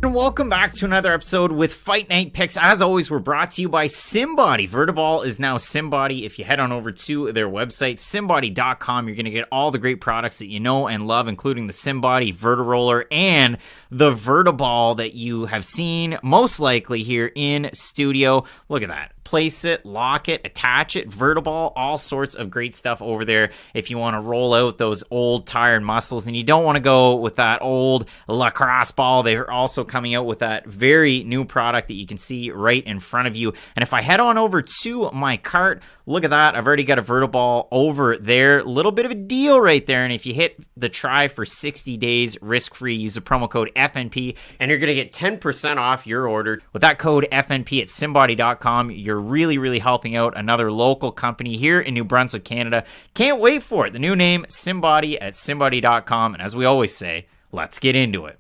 And welcome back to another episode with Fight Night Picks. As always, we're brought to you by SimBody. Vertiball is now SimBody. If you head on over to their website, simbody.com, you're going to get all the great products that you know and love, including the SimBody Vertiroller and the Vertiball that you have seen most likely here in studio. Look at that. Place it, lock it, attach it, Vertiball, all sorts of great stuff over there if you want to roll out those old tired muscles and you don't want to go with that old lacrosse ball. They're also coming out with that very new product that you can see right in front of you. And if I head on over to my cart, look at that. I've already got a Vertiball over there. A little bit of a deal right there. And if you hit the try for 60 days risk-free, use the promo code FNP and you're going to get 10% off your order. With that code FNP at simbody.com, you're really helping out another local company here in New Brunswick, Canada. Can't wait for it. The new name, SimBody at simbody.com. And as we always say, let's get into it.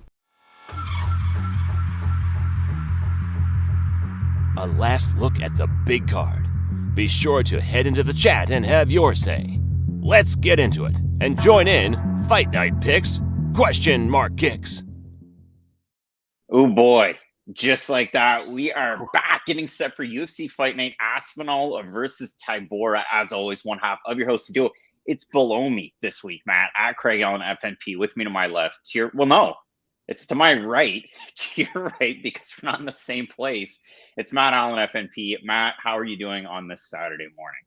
A last look at the big card. Be sure to head into the chat and have your say. Let's get into it and join in Fight Night Picks ? Kicks. Oh boy. Just like that, we are back getting set for UFC Fight Night Aspinall versus Tybura. As always, one half of your host to do it. It's below me this week, Matt, at Craig Allen FNP. With me to my left. It's to my right. To your right, because we're not in the same place. It's Matt Allen FNP. Matt, how are you doing on this Saturday morning?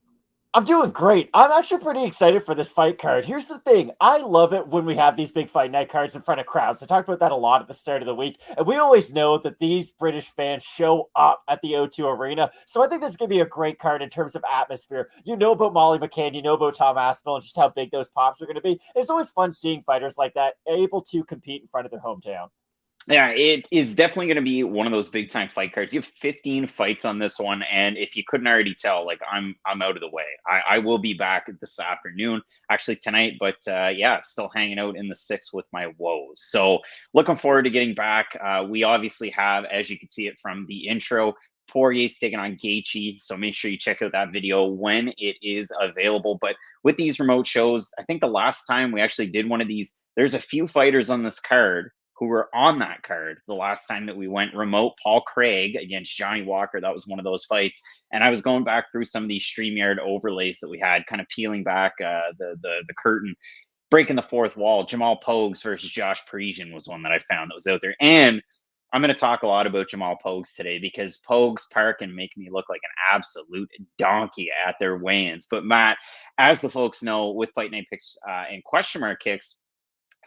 I'm doing great. I'm actually pretty excited for this fight card. Here's the thing. I love it when we have these big fight night cards in front of crowds. I talked about that a lot at the start of the week. And we always know that these British fans show up at the O2 Arena. So I think this is going to be a great card in terms of atmosphere. You know about Molly McCann. You know about Tom Aspinall and just how big those pops are going to be. It's always fun seeing fighters like that able to compete in front of their hometown. Yeah, it is definitely going to be one of those big time fight cards. You have 15 fights on this one, and if you couldn't already tell, like I'm out of the way. I will be back this afternoon, actually tonight, but still hanging out in the six with my woes. So looking forward to getting back. We obviously have, as you can see it from the intro, Poirier's taking on Gaethje, so make sure you check out that video when it is available. But with these remote shows, I think the last time we actually did one of these, there's a few fighters on this card who were on that card the last time that we went remote. Paul Craig against Johnny Walker, that was one of those fights. And I was going back through some of these StreamYard overlays that we had, kind of peeling back the curtain, breaking the fourth wall. Jamal Pogues versus Josh Parisian was one that I found that was out there. And I'm going to talk a lot about Jamal Pogues today because Pogues, Parkin make me look like an absolute donkey at their weigh-ins. But Matt, as the folks know, with Fight Night Picks and Kicks,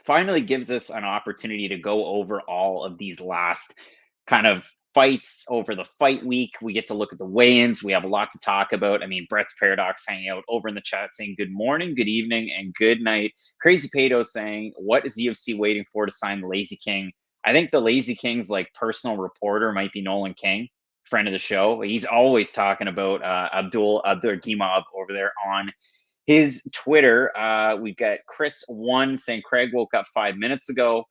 finally gives us an opportunity to go over all of these last kind of fights over the fight week. We get to look at the weigh-ins. We have a lot to talk about. I mean, Brett's Paradox hanging out over in the chat saying good morning, good evening, and good night. Crazy Pato saying, what is UFC waiting for to sign the Lazy King? I think the Lazy King's like personal reporter might be Nolan King, friend of the show. He's always talking about Abdul Gimab over there on his Twitter. We've got Chris1 saying Craig woke up 5 minutes ago.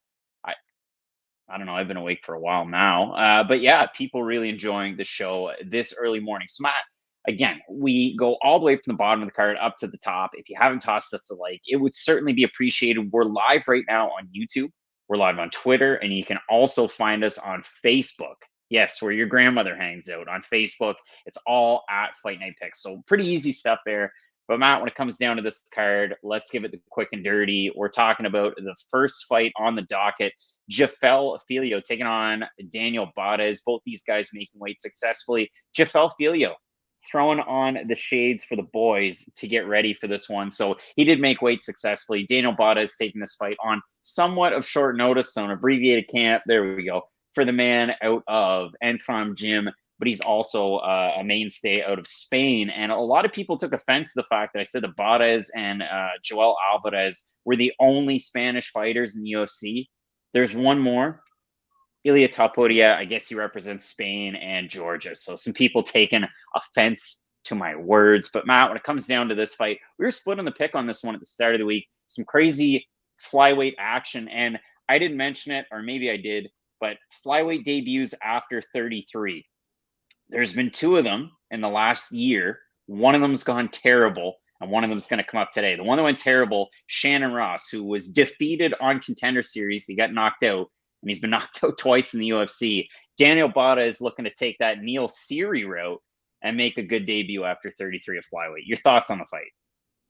I don't know. I've been awake for a while now. But yeah, people really enjoying the show this early morning. So Matt, again, we go all the way from the bottom of the card up to the top. If you haven't tossed us a like, it would certainly be appreciated. We're live right now on YouTube. We're live on Twitter. And you can also find us on Facebook. Yes, where your grandmother hangs out on Facebook. It's all at Fight Night Picks. So pretty easy stuff there. But Matt, when it comes down to this card, let's give it the quick and dirty. We're talking about the first fight on the docket. Jafel Filho taking on Daniel Barez. Both these guys making weight successfully. Jafel Filho throwing on the shades for the boys to get ready for this one. So he did make weight successfully. Daniel Barez taking this fight on somewhat of short notice, so an abbreviated camp. There we go. For the man out of Enfram Gym. But he's also a mainstay out of Spain. And a lot of people took offense to the fact that I said that Barez and Joel Alvarez were the only Spanish fighters in the UFC. There's one more. Ilia Topuria, I guess he represents Spain and Georgia. So some people taking offense to my words. But Matt, when it comes down to this fight, we were split on the pick on this one at the start of the week. Some crazy flyweight action. And I didn't mention it, or maybe I did, but flyweight debuts after 33. There's been two of them in the last year. One of them's gone terrible, and one of them's going to come up today. The one that went terrible, Shannon Ross, who was defeated on Contender Series. He got knocked out, and he's been knocked out twice in the UFC. Daniel Bada is looking to take that Neil Seery route and make a good debut after 33 at flyweight. Your thoughts on the fight?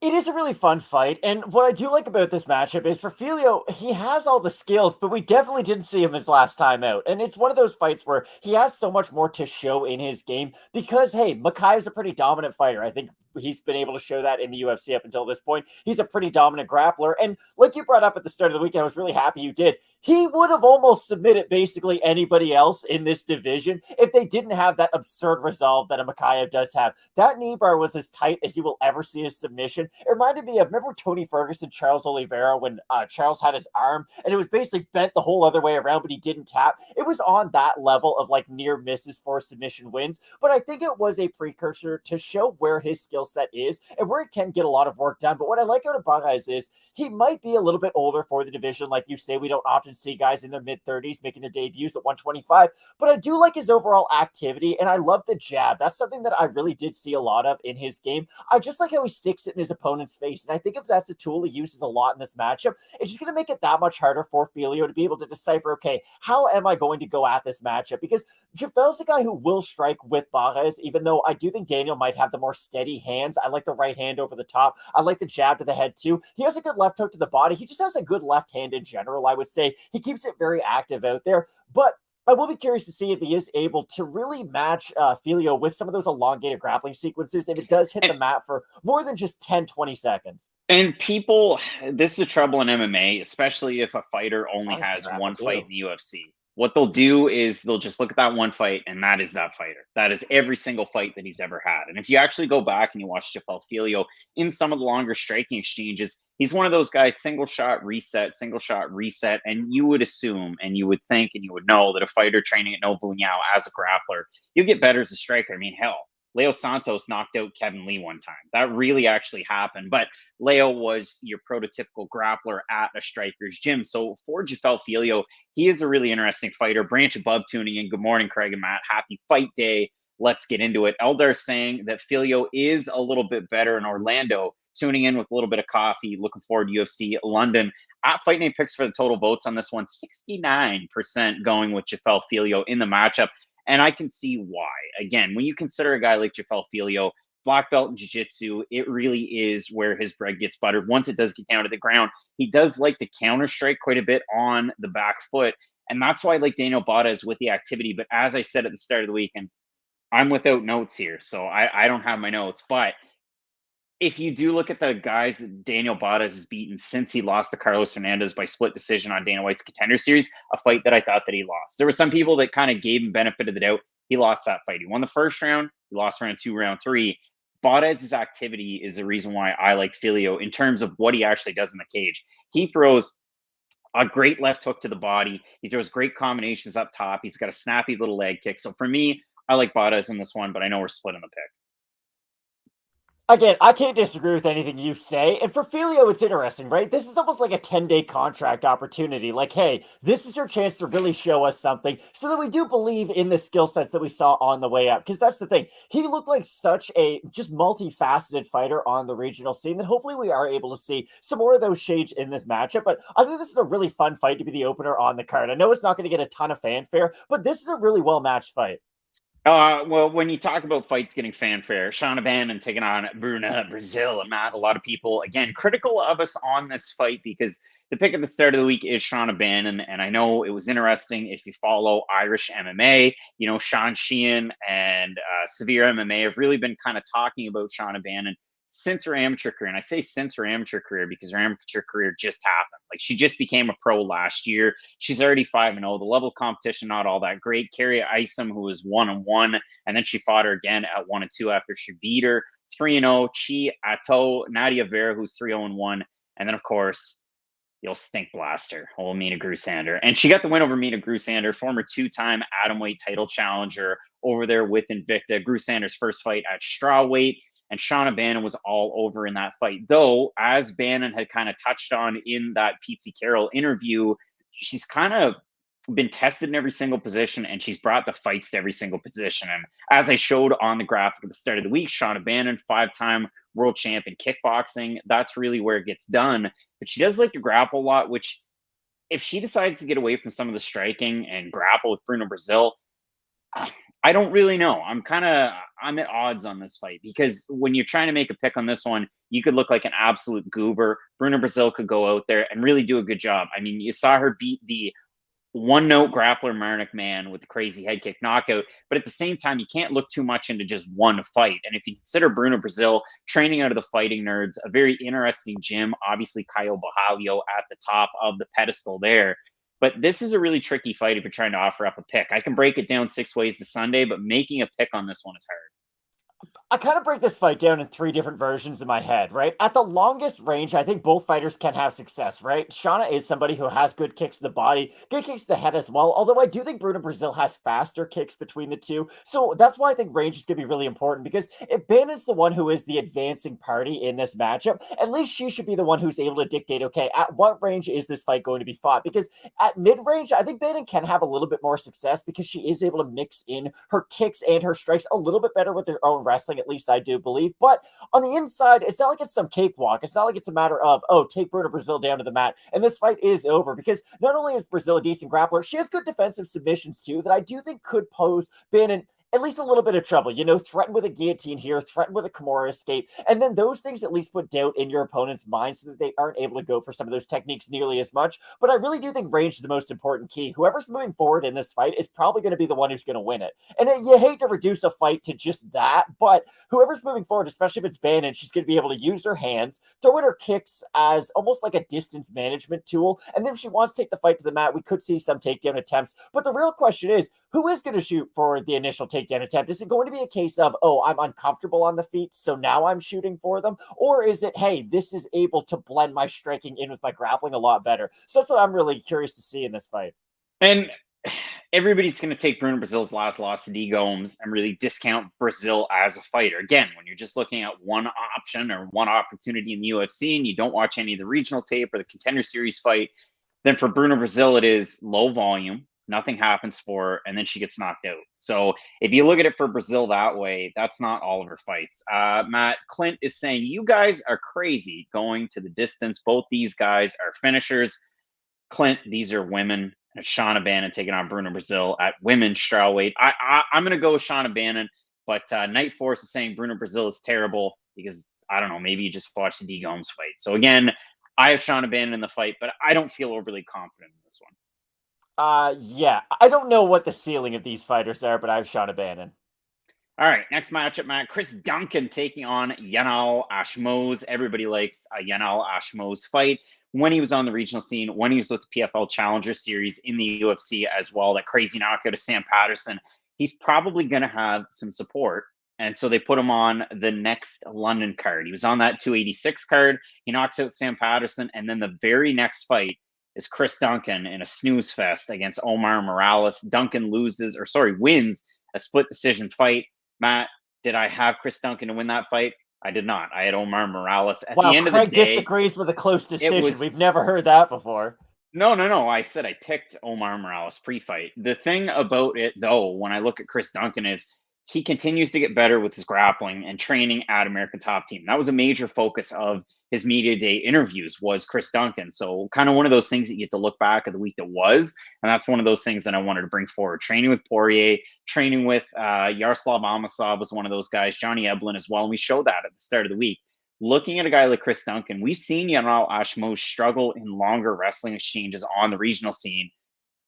It is a really fun fight, and what I do like about this matchup is for Filho, he has all the skills, but we definitely didn't see him his last time out. And it's one of those fights where he has so much more to show in his game because, hey, Makai is a pretty dominant fighter. I think he's been able to show that in the UFC up until this point. He's a pretty dominant grappler, and like you brought up at the start of the weekend, I was really happy you did. He would have almost submitted basically anybody else in this division if they didn't have that absurd resolve that a Makayev does have. That knee bar was as tight as you will ever see his submission. It reminded me of, remember Tony Ferguson, Charles Oliveira, when Charles had his arm and it was basically bent the whole other way around, but he didn't tap. It was on that level of like near misses for submission wins, but I think it was a precursor to show where his skill set is and where it can get a lot of work done. But what I like out of Barez is he might be a little bit older for the division. Like you say, we don't often see guys in their mid-30s making their debuts at 125, but I do like his overall activity, and I love the jab. That's something that I really did see a lot of in his game. I just like how he sticks it in his opponent's face, and I think if that's a tool he uses a lot in this matchup, it's just going to make it that much harder for Filho to be able to decipher, okay, how am I going to go at this matchup? Because Jafel's the guy who will strike with Barez, even though I do think Daniel might have the more steady hands. I like the right hand over the top. I like the jab to the head too. He has a good left hook to the body. He just has a good left hand in general, I would say. He keeps it very active out there, but I will be curious to see if he is able to really match Filho with some of those elongated grappling sequences if it does hit the mat for more than just 10-20 seconds. And people, this is the trouble in MMA, especially if a fighter only has one fight in the UFC. What they'll do is they'll just look at that one fight, and that is that fighter. That is every single fight that he's ever had. And if you actually go back and you watch Jafel Filho in some of the longer striking exchanges, he's one of those guys, single shot, reset, and you would assume, and you would think, and you would know that a fighter training at Novo União as a grappler, you get better as a striker. I mean, hell, Leo Santos knocked out Kevin Lee one time. That really actually happened. But Leo was your prototypical grappler at a striker's gym. So for Jafel Filho, he is a really interesting fighter. Branch Above tuning in. Good morning, Craig and Matt. Happy fight day. Let's get into it. Eldar saying that Filho is a little bit better in Orlando. Tuning in with a little bit of coffee. Looking forward to UFC London. At Fight Night Picks for the total votes on this one, 69% going with Jafel Filho in the matchup. And I can see why. Again, when you consider a guy like Jafel Filho, black belt in jiu-jitsu, it really is where his bread gets buttered. Once it does get down to the ground, he does like to counter strike quite a bit on the back foot. And that's why I like Daniel Barez with the activity. But as I said at the start of the weekend, I'm without notes here, so I don't have my notes. But if you do look at the guys Daniel Barez has beaten since he lost to Carlos Hernandez by split decision on Dana White's Contender Series, a fight that I thought that he lost. There were some people that kind of gave him benefit of the doubt. He lost that fight. He won the first round. He lost round 2, round 3. Barez's activity is the reason why I like Filho in terms of what he actually does in the cage. He throws a great left hook to the body. He throws great combinations up top. He's got a snappy little leg kick. So for me, I like Barez in this one, but I know we're splitting the pick. Again, I can't disagree with anything you say. And for Filho, it's interesting, right? This is almost like a 10-day contract opportunity. Like, hey, this is your chance to really show us something so that we do believe in the skill sets that we saw on the way up. Because that's the thing. He looked like such a just multifaceted fighter on the regional scene that hopefully we are able to see some more of those shades in this matchup. But I think this is a really fun fight to be the opener on the card. I know it's not going to get a ton of fanfare, but this is a really well-matched fight. Well, when you talk about fights getting fanfare, Shauna Bannon taking on Bruna, Brazil, and Matt, a lot of people, again, critical of us on this fight because the pick at the start of the week is Shauna Bannon. And I know it was interesting if you follow Irish MMA, you know, Sean Sheehan and Severe MMA have really been kind of talking about Shauna Bannon since her amateur career. And I say since her amateur career because her amateur career just happened. Like she just became a pro last year. She's already 5-0. The level of competition, not all that great. Carrie Isom, who was 1-1, and then she fought her again at 1-2 after she beat her. 3-0, Chi Ato, Nadia Vera, who's 3-0-1. And then, of course, you'll stink blaster, old Mina Grusander. And she got the win over Mina Grusander, former 2-time atomweight title challenger over there with Invicta. Grusander's first fight at strawweight. And Shauna Bannon was all over in that fight. Though, as Bannon had kind of touched on in that Pete Carroll interview, she's kind of been tested in every single position, and she's brought the fights to every single position. And as I showed on the graphic at the start of the week, Shauna Bannon, 5-time world champ in kickboxing, that's really where it gets done. But she does like to grapple a lot, which if she decides to get away from some of the striking and grapple with Bruna Brasil, I don't really know. I'm at odds on this fight because when you're trying to make a pick on this one, you could look like an absolute goober. Bruna Brasil could go out there and really do a good job. I mean, you saw her beat the one-note grappler Marc man with the crazy head kick knockout, but at the same time, you can't look too much into just one fight. And if you consider Bruna Brasil training out of the Fighting Nerds, a very interesting gym, obviously Caio Borralho at the top of the pedestal there. But this is a really tricky fight if you're trying to offer up a pick. I can break it down 6 ways to Sunday, but making a pick on this one is hard. I kind of break this fight down in 3 different versions in my head, right? At the longest range, I think both fighters can have success, right? Shauna is somebody who has good kicks to the body, good kicks to the head as well, although I do think Bruna Brasil has faster kicks between the two. So that's why I think range is going to be really important, because if Bannon's the one who is the advancing party in this matchup, at least she should be the one who's able to dictate, okay, at what range is this fight going to be fought? Because at mid-range, I think Bannon can have a little bit more success because she is able to mix in her kicks and her strikes a little bit better with her own wrestling, at least I do believe. But on the inside, it's not like it's some cakewalk. It's not like it's a matter of, oh, take Bruna Brasil down to the mat and this fight is over, because not only is Brasil a decent grappler, she has good defensive submissions too that I do think could pose Bannon at least a little bit of trouble, threaten with a guillotine here, threaten with a Kimura escape, and then those things at least put doubt in your opponent's mind so that they aren't able to go for some of those techniques nearly as much. But I really do think range is the most important key. Whoever's moving forward in this fight is probably going to be the one who's going to win it. And you hate to reduce a fight to just that, but whoever's moving forward, especially if it's Bannon, she's going to be able to use her hands, throw in her kicks as almost like a distance management tool, and then if she wants to take the fight to the mat, we could see some takedown attempts. But the real question is, who is going to shoot for the initial takedown attempt? Is it going to be a case of, oh, I'm uncomfortable on the feet, so now I'm shooting for them? Or is it, hey, this is able to blend my striking in with my grappling a lot better? So that's what I'm really curious to see in this fight. And everybody's going to take Bruna Brasil's last loss to D. Gomes and really discount Brasil as a fighter. Again, when you're just looking at one option or one opportunity in the UFC and you don't watch any of the regional tape or the Contender Series fight, then for Bruna Brasil, it is low volume. Nothing happens for her, and then she gets knocked out. So if you look at it for Brasil that way, that's not all of her fights. Matt, Clint is saying, you guys are crazy going to the distance. Both these guys are finishers. Clint, these are women. Shauna Bannon taking on Bruna Brasil at women's strawweight. I'm going to go with Shauna Bannon, but Night Force is saying Bruna Brasil is terrible because, I don't know, maybe you just watched the D. Gomes fight. So again, I have Shauna Bannon in the fight, but I don't feel overly confident in this one. Yeah, I don't know what the ceiling of these fighters are, but I have Shauna Bannon. All right, next matchup, Matt. Chris Duncan taking on Yanal Ashmouz. Everybody likes a Yanal Ashmouz fight. When he was on the regional scene, when he was with the PFL Challenger Series in the UFC as well, that crazy knockout of Sam Patterson, he's probably going to have some support. And so they put him on the next London card. He was on that 286 card. He knocks out Sam Patterson, and then the very next fight is Chris Duncan in a snooze fest against Omar Morales. Duncan wins a split decision fight. Matt, did I have Chris Duncan to win that fight? I did not. I had Omar Morales. At the end Craig of the day, disagrees with a close decision. We've never heard that before. No. I said I picked Omar Morales pre-fight. The thing about it, though, when I look at Chris Duncan is he continues to get better with his grappling and training at American Top Team. That was a major focus of his media day interviews was Chris Duncan. So kind of one of those things that you get to look back at the week that was. And that's one of those things that I wanted to bring forward. Training with Poirier, training with Yaroslav Amosov was one of those guys, Johnny Eblen as well. And we showed that at the start of the week. Looking at a guy like Chris Duncan, we've seen Yanal Ashmouz struggle in longer wrestling exchanges on the regional scene.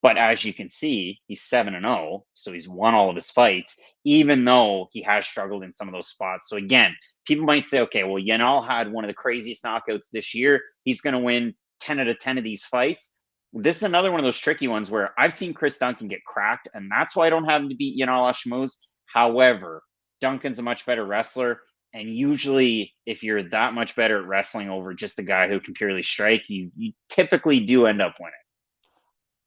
But as you can see, he's 7-0, so he's won all of his fights, even though he has struggled in some of those spots. So again, people might say, okay, well, Yanal had one of the craziest knockouts this year. He's going to win 10 out of 10 of these fights. This is another one of those tricky ones where I've seen Chris Duncan get cracked, and that's why I don't have him to beat Yanal Ashmouz. However, Duncan's a much better wrestler, and usually if you're that much better at wrestling over just a guy who can purely strike, you typically do end up winning.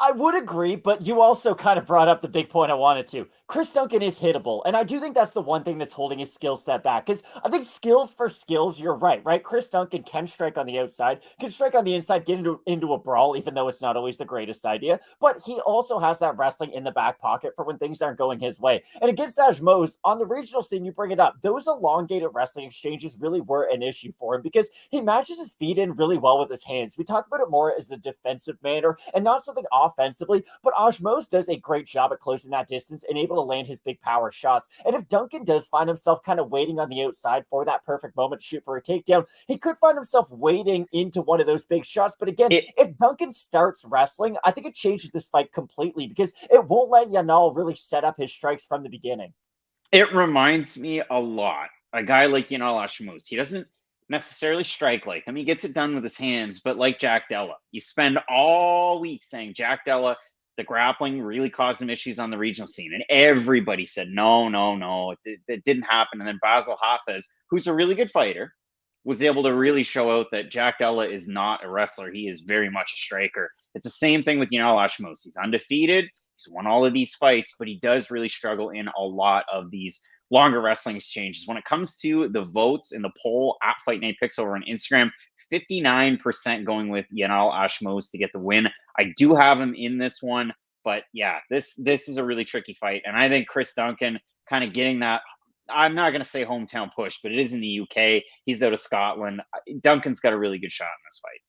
I would agree, but you also kind of brought up the big point I wanted to. Chris Duncan is hittable, and I do think that's the one thing that's holding his skill set back. Because I think skills for skills, you're right? Chris Duncan can strike on the outside, can strike on the inside, get into a brawl, even though it's not always the greatest idea. But he also has that wrestling in the back pocket for when things aren't going his way. And against Ashmouz, on the regional scene, you bring it up, those elongated wrestling exchanges really were an issue for him because he matches his feet in really well with his hands. We talk about it more as a defensive manner and not something offensively, but Ashmouz does a great job at closing that distance and able to land his big power shots. And if Duncan does find himself kind of waiting on the outside for that perfect moment to shoot for a takedown, he could find himself waiting into one of those big shots. But again, if Duncan starts wrestling, I think it changes this fight completely because it won't let Yanal really set up his strikes from the beginning. It reminds me a lot. A guy like Yanal Ashmouz, he doesn't necessarily strike like him. He gets it done with his hands, but like Jack Della, you spend all week saying Jack Della, the grappling really caused him issues on the regional scene. And everybody said, no, it didn't happen. And then Basil Hafez, who's a really good fighter, was able to really show out that Jack Della is not a wrestler. He is very much a striker. It's the same thing with Yanal Ashmouz. He's undefeated. He's won all of these fights, but he does really struggle in a lot of these longer wrestling exchanges. When it comes to the votes in the poll at Fight Night Picks over on Instagram, 59% going with Yanal Ashmouz to get the win. I do have him in this one, but yeah, this is a really tricky fight. And I think Chris Duncan kind of getting that, I'm not going to say hometown push, but it is in the UK. He's out of Scotland. Duncan's got a really good shot in this fight.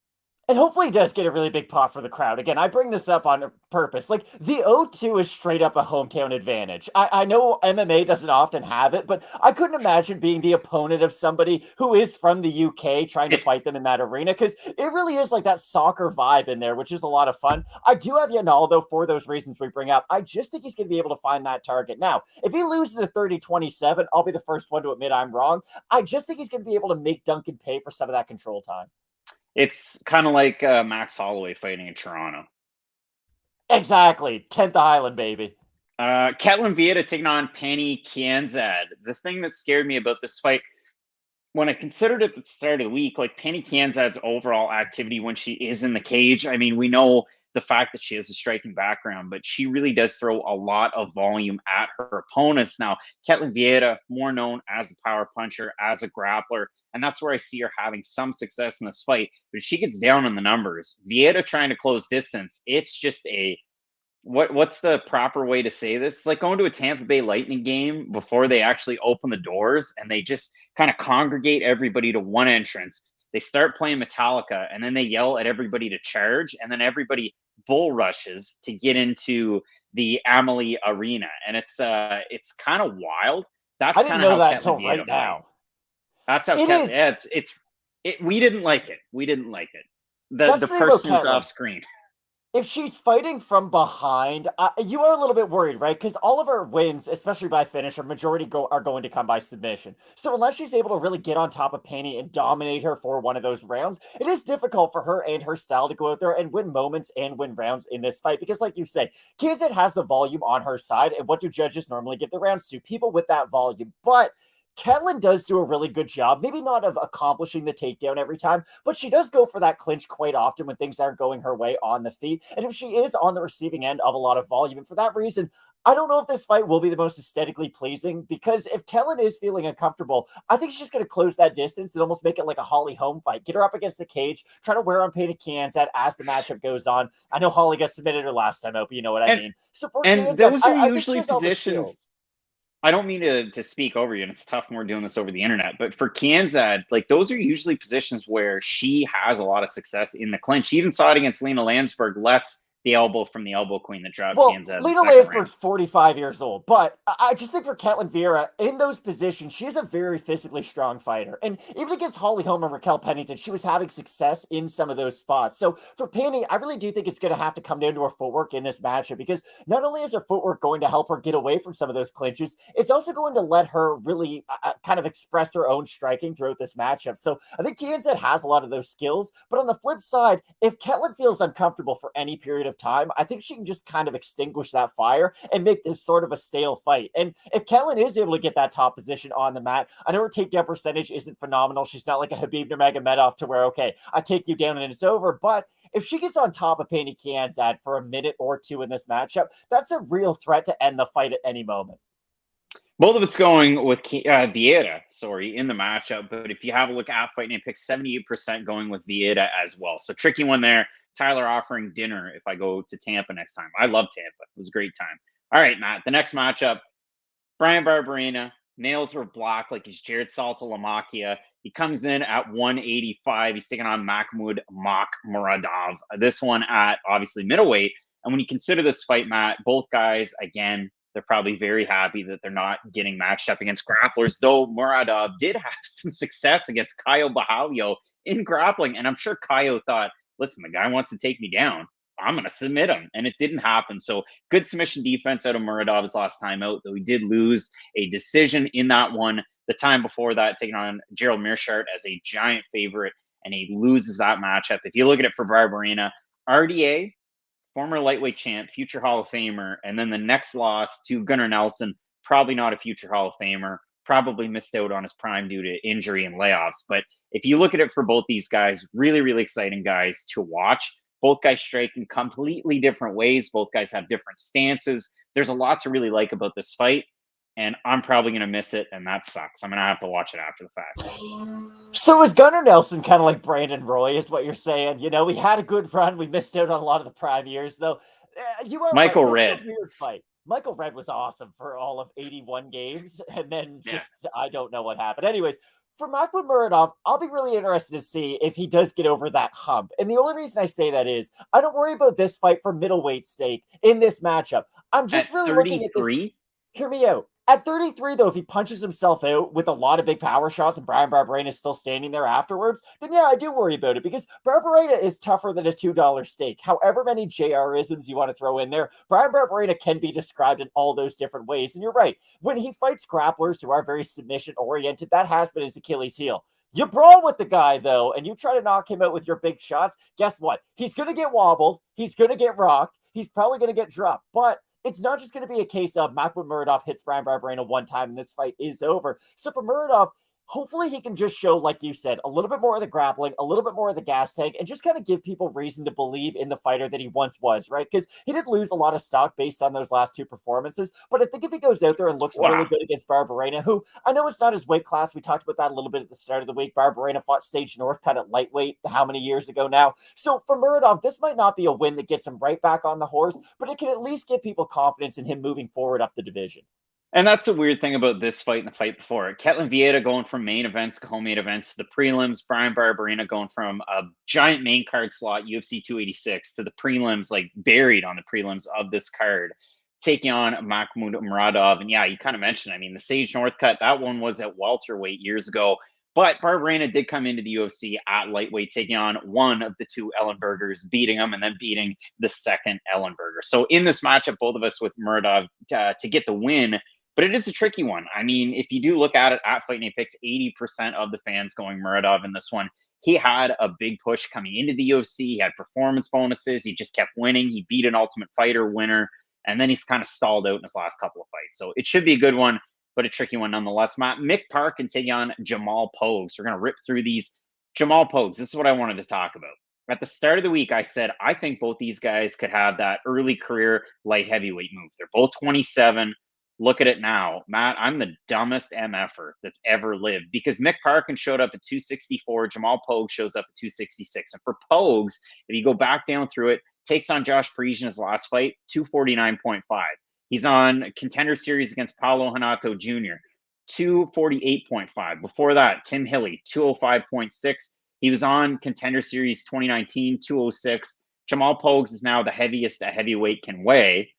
And hopefully he does get a really big pop for the crowd. Again, I bring this up on purpose. Like, the O2 is straight up a hometown advantage. I know MMA doesn't often have it, but I couldn't imagine being the opponent of somebody who is from the UK trying to fight them in that arena, because it really is like that soccer vibe in there, which is a lot of fun. I do have Yanal, though, for those reasons we bring up. I just think he's going to be able to find that target. Now, if he loses a 30-27, I'll be the first one to admit I'm wrong. I just think he's going to be able to make Duncan pay for some of that control time. It's kind of like Max Holloway fighting in Toronto. Exactly. 10th Island, baby. Ketlen Vieira taking on Pennington. The thing that scared me about this fight, when I considered it at the start of the week, like Pennington's overall activity when she is in the cage, I mean, we know the fact that she has a striking background, but she really does throw a lot of volume at her opponents. Now, Ketlen Vieira, more known as a power puncher, as a grappler, and that's where I see her having some success in this fight. But if she gets down on the numbers, Vieira trying to close distance, it's just what's the proper way to say this? It's like going to a Tampa Bay Lightning game before they actually open the doors and they just kind of congregate everybody to one entrance. They start playing Metallica and then they yell at everybody to charge, and then everybody bull rushes to get into the Amalie Arena. And it's kind of wild. That's I didn't know that until right now. That's how we didn't like it. We didn't like it. The person who's off screen. If she's fighting from behind, you are a little bit worried, right? Because all of her wins, especially by finish, are going to come by submission. So unless she's able to really get on top of Penny and dominate her for one of those rounds, it is difficult for her and her style to go out there and win moments and win rounds in this fight. Because like you say, Kazet has the volume on her side, and what do judges normally give the rounds to? People with that volume. But Ketlen does do a really good job, maybe not of accomplishing the takedown every time, but she does go for that clinch quite often when things aren't going her way on the feet. And if she is on the receiving end of a lot of volume, and for that reason, I don't know if this fight will be the most aesthetically pleasing, because if Ketlen is feeling uncomfortable, I think she's just going to close that distance and almost make it like a Holly Holm fight. Get her up against the cage, try to wear on Pennington as the matchup goes on. I know Holly got submitted her last time out, but you know what I mean. So for and those are usually positions. I don't mean to speak over you, and it's tough when we're doing this over the internet, but for Kianzad, like, those are usually positions where she has a lot of success in the clinch. She even saw it against Lena Landsberg, less the elbow from the elbow queen that dropped Kianzad. Lena Landsberg's 45 years old, but I just think for Ketlen Vieira, in those positions, she is a very physically strong fighter. And even against Holly Holm and Raquel Pennington, she was having success in some of those spots. So for Penny, I really do think it's going to have to come down to her footwork in this matchup, because not only is her footwork going to help her get away from some of those clinches, it's also going to let her really kind of express her own striking throughout this matchup. So I think Kianzad has a lot of those skills, but on the flip side, if Ketlen feels uncomfortable for any period of time, I think she can just kind of extinguish that fire and make this sort of a stale fight. And if Ketlen is able to get that top position on the mat, I know her takedown percentage isn't phenomenal. She's not like a Khabib Nurmagomedov to where, okay, I take you down and it's over. But if she gets on top of Penny Kianzad for a minute or two in this matchup, that's a real threat to end the fight at any moment. Both of us going with Vieira, in the matchup. But if you have a look at Fight Night Picks, 78% going with Vieira as well. So tricky one there. Tyler offering dinner if I go to Tampa next time. I love Tampa. It was a great time. All right, Matt. The next matchup, Bryan Barberena. Nails were blocked like he's Jared Saltalamacchia. He comes in at 185. He's taking on Makhmud Muradov. This one at obviously middleweight. And when you consider this fight, Matt, both guys, again, they're probably very happy that they're not getting matched up against grapplers, though Muradov did have some success against Caio Borralho in grappling. And I'm sure Caio thought, listen, the guy wants to take me down. I'm going to submit him. And it didn't happen. So good submission defense out of Muradov his last time out, though he did lose a decision in that one. The time before that, taking on Gerald Meerschaert as a giant favorite, and he loses that matchup. If you look at it for Barberena, RDA, former lightweight champ, future Hall of Famer, and then the next loss to Gunnar Nelson, probably not a future Hall of Famer, probably missed out on his prime due to injury and layoffs. But if you look at it for both these guys, really, really exciting guys to watch. Both guys strike in completely different ways. Both guys have different stances. There's a lot to really like about this fight, and I'm probably going to miss it, and that sucks. I'm going to have to watch it after the fact. So is Gunnar Nelson kind of like Brandon Roy, is what you're saying? You know, we had a good run. We missed out on a lot of the prime years, though. You are Michael right. Red. This is a weird fight. Michael Red was awesome for all of 81 games, and then I don't know what happened. Anyways, for Makhmud Muradov, I'll be really interested to see if he does get over that hump. And the only reason I say that is I don't worry about this fight for middleweight's sake in this matchup. I'm just really looking at this. Hear me out. At 33, though, if he punches himself out with a lot of big power shots and Bryan Barberena is still standing there afterwards, then yeah, I do worry about it because Barberena is tougher than a $2 steak. However many JR-isms you want to throw in there, Bryan Barberena can be described in all those different ways. And you're right. When he fights grapplers who are very submission-oriented, that has been his Achilles heel. You brawl with the guy, though, and you try to knock him out with your big shots. Guess what? He's going to get wobbled. He's going to get rocked. He's probably going to get dropped. But it's not just going to be a case of Makhmud Muradov hits Bryan Barberena one time and this fight is over. So for Muradov, hopefully he can just show, like you said, a little bit more of the grappling, a little bit more of the gas tank, and just kind of give people reason to believe in the fighter that he once was, right? Because he did lose a lot of stock based on those last two performances. But I think if he goes out there and looks really good against Barberena, who I know it's not his weight class. We talked about that a little bit at the start of the week. Barberena fought Sage Northcutt at lightweight how many years ago now? So for Muradov, this might not be a win that gets him right back on the horse, but it can at least give people confidence in him moving forward up the division. And that's the weird thing about this fight and the fight before it. Ketlen Vieira going from main events to co-main events to the prelims. Bryan Barberena going from a giant main card slot, UFC 286, to the prelims, like buried on the prelims of this card, taking on Makhmud Muradov. And yeah, you kind of mentioned, I mean, the Sage Northcutt, that one was at welterweight years ago. But Barberena did come into the UFC at lightweight, taking on one of the two Ellenbergers, beating him, and then beating the second Ellenberger. So in this matchup, both of us with Muradov to get the win. But it is a tricky one. I mean, if you do look at it at Fight Night Picks, 80% of the fans going Muradov in this one. He had a big push coming into the UFC. He had performance bonuses. He just kept winning. He beat an Ultimate Fighter winner. And then he's kind of stalled out in his last couple of fights. So it should be a good one, but a tricky one nonetheless. Mick Parkin taking on Jamal Pogues. We're going to rip through these. Jamal Pogues, this is what I wanted to talk about. At the start of the week, I said, I think both these guys could have that early career light heavyweight move. They're both 27. Look at it now. Matt, I'm the dumbest MFer that's ever lived because Mick Parkin showed up at 264. Jamal Pogues shows up at 266. And for Pogues, if you go back down through it, takes on Josh Parisian in his last fight, 249.5. He's on Contender Series against Paulo Renato Jr., 248.5. Before that, Tim Hilly, 205.6. He was on Contender Series 2019, 206. Jamal Pogues is now the heaviest a heavyweight can weigh.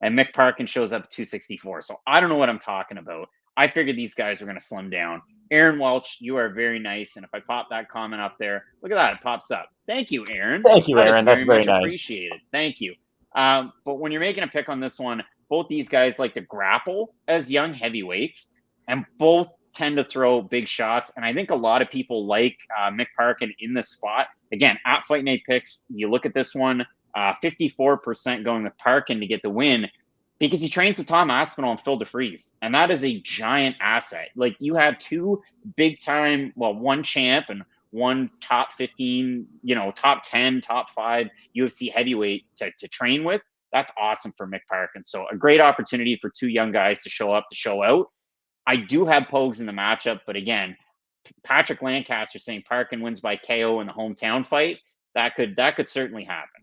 And Mick Parkin shows up at 264. So I don't know what I'm talking about. I figured these guys were going to slim down. Aaron Welch, you are very nice. And if I pop that comment up there, look at that. It pops up. Thank you, Aaron. Thank you, Aaron. That's very nice. Appreciated. Thank you. But when you're making a pick on this one, both these guys like to grapple as young heavyweights, and both tend to throw big shots. And I think a lot of people like Mick Parkin in this spot. Again, at Fight Night Picks, you look at this one, 54% going with Parkin to get the win because he trains with Tom Aspinall and Phil DeFries. And that is a giant asset. Like, you have two big time, well, one champ and one top 15, top 10, top 5 UFC heavyweight to train with, that's awesome for Mick Parkin. So a great opportunity for two young guys to show up, to show out. I do have Pogues in the matchup, but again, Patrick Lancaster saying Parkin wins by KO in the hometown fight. That could certainly happen.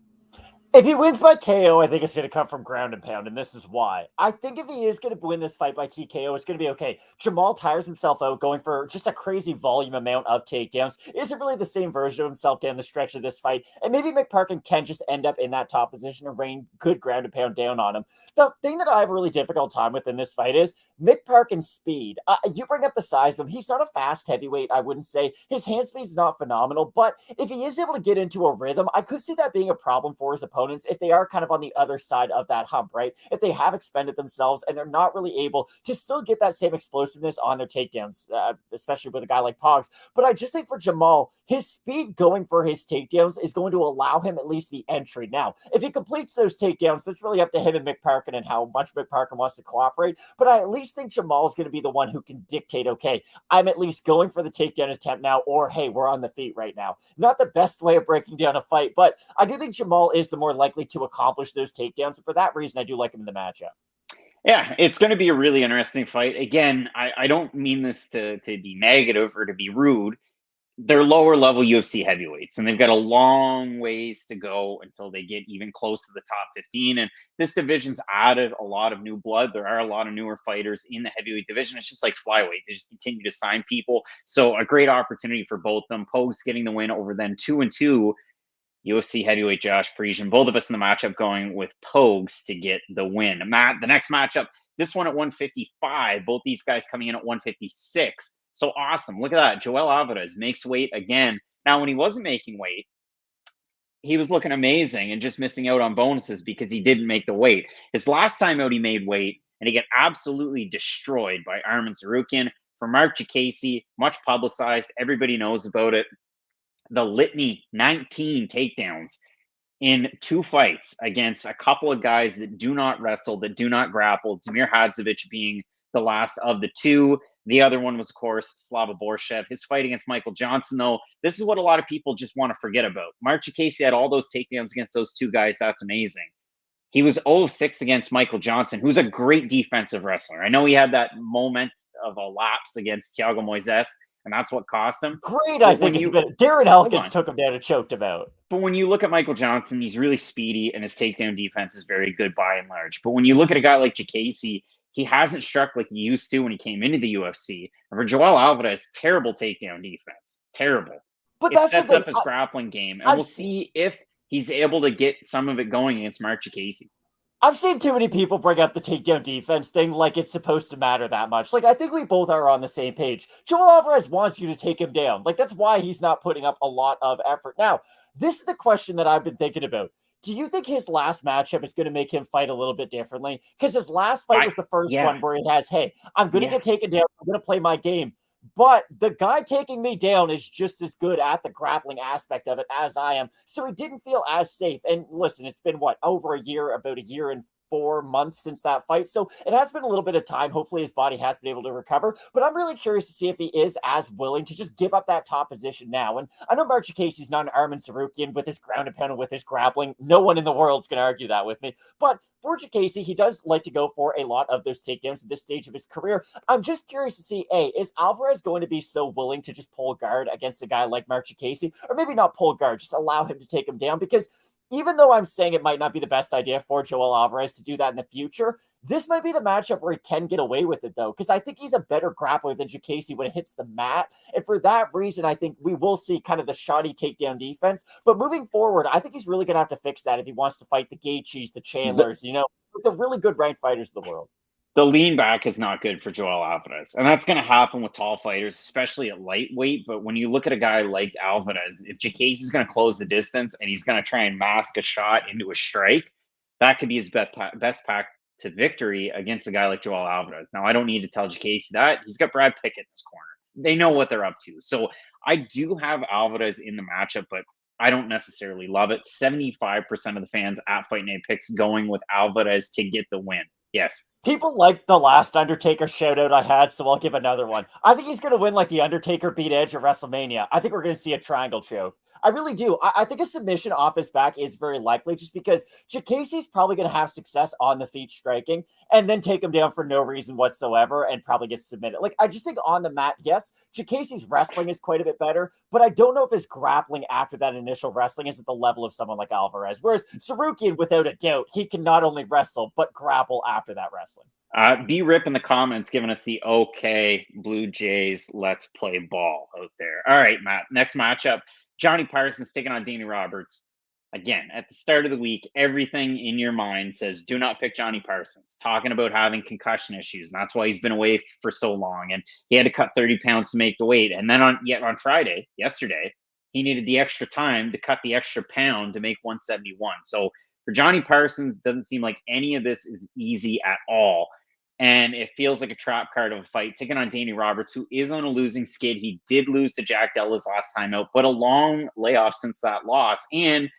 If he wins by KO, I think it's going to come from ground and pound, and this is why. I think if he is going to win this fight by TKO, it's going to be okay. Jamal tires himself out going for just a crazy volume amount of takedowns. Isn't really the same version of himself down the stretch of this fight, and maybe Mick Parkin can just end up in that top position and rain good ground and pound down on him. The thing that I have a really difficult time with in this fight is Mick Parkin's speed. You bring up the size of him. He's not a fast heavyweight, I wouldn't say. His hand speed's not phenomenal, but if he is able to get into a rhythm, I could see that being a problem for his opponents if they are kind of on the other side of that hump, right? If they have expended themselves and they're not really able to still get that same explosiveness on their takedowns, especially with a guy like Pogues. But I just think for Jamal, his speed going for his takedowns is going to allow him at least the entry. Now, if he completes those takedowns, that's really up to him and Mick Parkin and how much Mick Parkin wants to cooperate. But I at least think Jamal is going to be the one who can dictate, okay, I'm at least going for the takedown attempt now, or hey, we're on the feet right now. Not the best way of breaking down a fight, but I do think Jamal is the more likely to accomplish those takedowns. And for that reason, I do like him in the matchup. Yeah, it's going to be a really interesting fight. Again, I don't mean this to be negative or to be rude. They're lower level UFC heavyweights, and they've got a long ways to go until they get even close to the top 15. And this division's added a lot of new blood. There are a lot of newer fighters in the heavyweight division. It's just like flyweight. They just continue to sign people. So a great opportunity for both of them. Pogues getting the win over then 2-2. UFC heavyweight Josh Parisian. Both of us in the matchup going with Pogues to get the win. Matt, the next matchup, this one at 155. Both these guys coming in at 156. So awesome. Look at that. Joel Alvarez makes weight again. Now, when he wasn't making weight, he was looking amazing and just missing out on bonuses because he didn't make the weight. His last time out, he made weight, and he got absolutely destroyed by Arman Tsarukyan. For Marc Diakiese, much publicized. Everybody knows about it. The litany, 19 takedowns in 2 fights against a couple of guys that do not wrestle, that do not grapple. Damir Hadzovic being the last of the 2. The other one was, of course, Slava Borshev. His fight against Michael Johnson, though, this is what a lot of people just want to forget about. Marc Diakiese had all those takedowns against those 2 guys. That's amazing. He was 0-6 against Michael Johnson, who's a great defensive wrestler. I know he had that moment of a lapse against Thiago Moises, and that's what cost him. Great, I think. Darren Elkins took him down and choked him out. But when you look at Michael Johnson, he's really speedy, and his takedown defense is very good by and large. But when you look at a guy like Diakiese, he hasn't struck like he used to when he came into the UFC. And for Joel Alvarez, terrible takedown defense. Terrible. But it sets up his grappling game. And we'll see if he's able to get some of it going against Marc Diakiese. I've seen too many people bring up the takedown defense thing like it's supposed to matter that much. Like, I think we both are on the same page. Joel Alvarez wants you to take him down. Like, that's why he's not putting up a lot of effort. Now, this is the question that I've been thinking about. Do you think his last matchup is going to make him fight a little bit differently? Because his last fight was the first one where he has, hey, I'm going to get taken down. I'm going to play my game. But the guy taking me down is just as good at the grappling aspect of it as I am. So he didn't feel as safe. And listen, it's been over a year, about a year and 4 months since that fight. So it has been a little bit of time. Hopefully his body has been able to recover, but I'm really curious to see if he is as willing to just give up that top position now. And I know Marc Diakiese's not an Arman Tsarukyan with his ground and pound and with his grappling. No one in the world's going to argue that with me. But for Diakiese, he does like to go for a lot of those takedowns at this stage of his career. I'm just curious to see, is Alvarez going to be so willing to just pull guard against a guy like Marc Diakiese? Or maybe not pull guard, just allow him to take him down? Because even though I'm saying it might not be the best idea for Joel Alvarez to do that in the future, this might be the matchup where he can get away with it, though, because I think he's a better grappler than Diakiese when it hits the mat. And for that reason, I think we will see kind of the shoddy takedown defense. But moving forward, I think he's really going to have to fix that if he wants to fight the Gaethjes, the Chandlers, the really good ranked fighters of the world. The lean back is not good for Joel Alvarez. And that's going to happen with tall fighters, especially at lightweight. But when you look at a guy like Alvarez, if Diakiese is going to close the distance and he's going to try and mask a shot into a strike, that could be his best path to victory against a guy like Joel Alvarez. Now, I don't need to tell Diakiese that. He's got Brad Pickett in his corner. They know what they're up to. So I do have Alvarez in the matchup, but I don't necessarily love it. 75% of the fans at Fight Night Picks going with Alvarez to get the win. Yes. People like the last Undertaker shout out I had, so I'll give another one. I think he's going to win like the Undertaker beat Edge at WrestleMania. I think we're going to see a triangle choke. I really do. I think a submission off his back is very likely just because Diakiese's probably going to have success on the feet striking and then take him down for no reason whatsoever and probably get submitted. Like, I just think on the mat, yes, Diakiese's wrestling is quite a bit better, but I don't know if his grappling after that initial wrestling is at the level of someone like Alvarez. Whereas Sarukian, without a doubt, he can not only wrestle, but grapple after that wrestling. B-Rip in the comments giving us the okay, Blue Jays, let's play ball out there. All right, Matt, next matchup. Johnny Parsons taking on Danny Roberts. Again, at the start of the week, everything in your mind says do not pick Johnny Parsons. Talking about having concussion issues, and that's why he's been away for so long. And he had to cut 30 pounds to make the weight. And then on Friday, yesterday, he needed the extra time to cut the extra pound to make 171. So for Johnny Parsons, doesn't seem like any of this is easy at all. And it feels like a trap card of a fight, taking on Danny Roberts, who is on a losing skid. He did lose to Jack Della's last time out, but a long layoff since that loss. And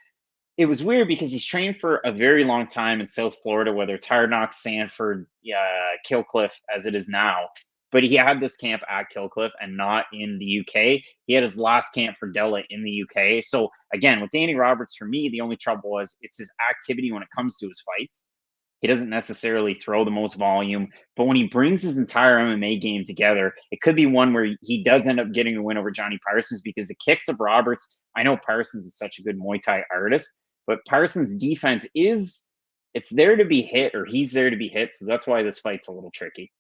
it was weird because he's trained for a very long time in South Florida, whether it's Hard Knocks, Sanford, Killcliff, as it is now. But he had this camp at Killcliff and not in the UK. He had his last camp for Della in the UK. So again, with Danny Roberts, for me, the only trouble was it's his activity when it comes to his fights. He doesn't necessarily throw the most volume, but when he brings his entire MMA game together, it could be one where he does end up getting a win over Johnny Parsons because the kicks of Roberts, I know Parsons is such a good Muay Thai artist, but Parsons' defense it's there to be hit, or he's there to be hit. So that's why this fight's a little tricky.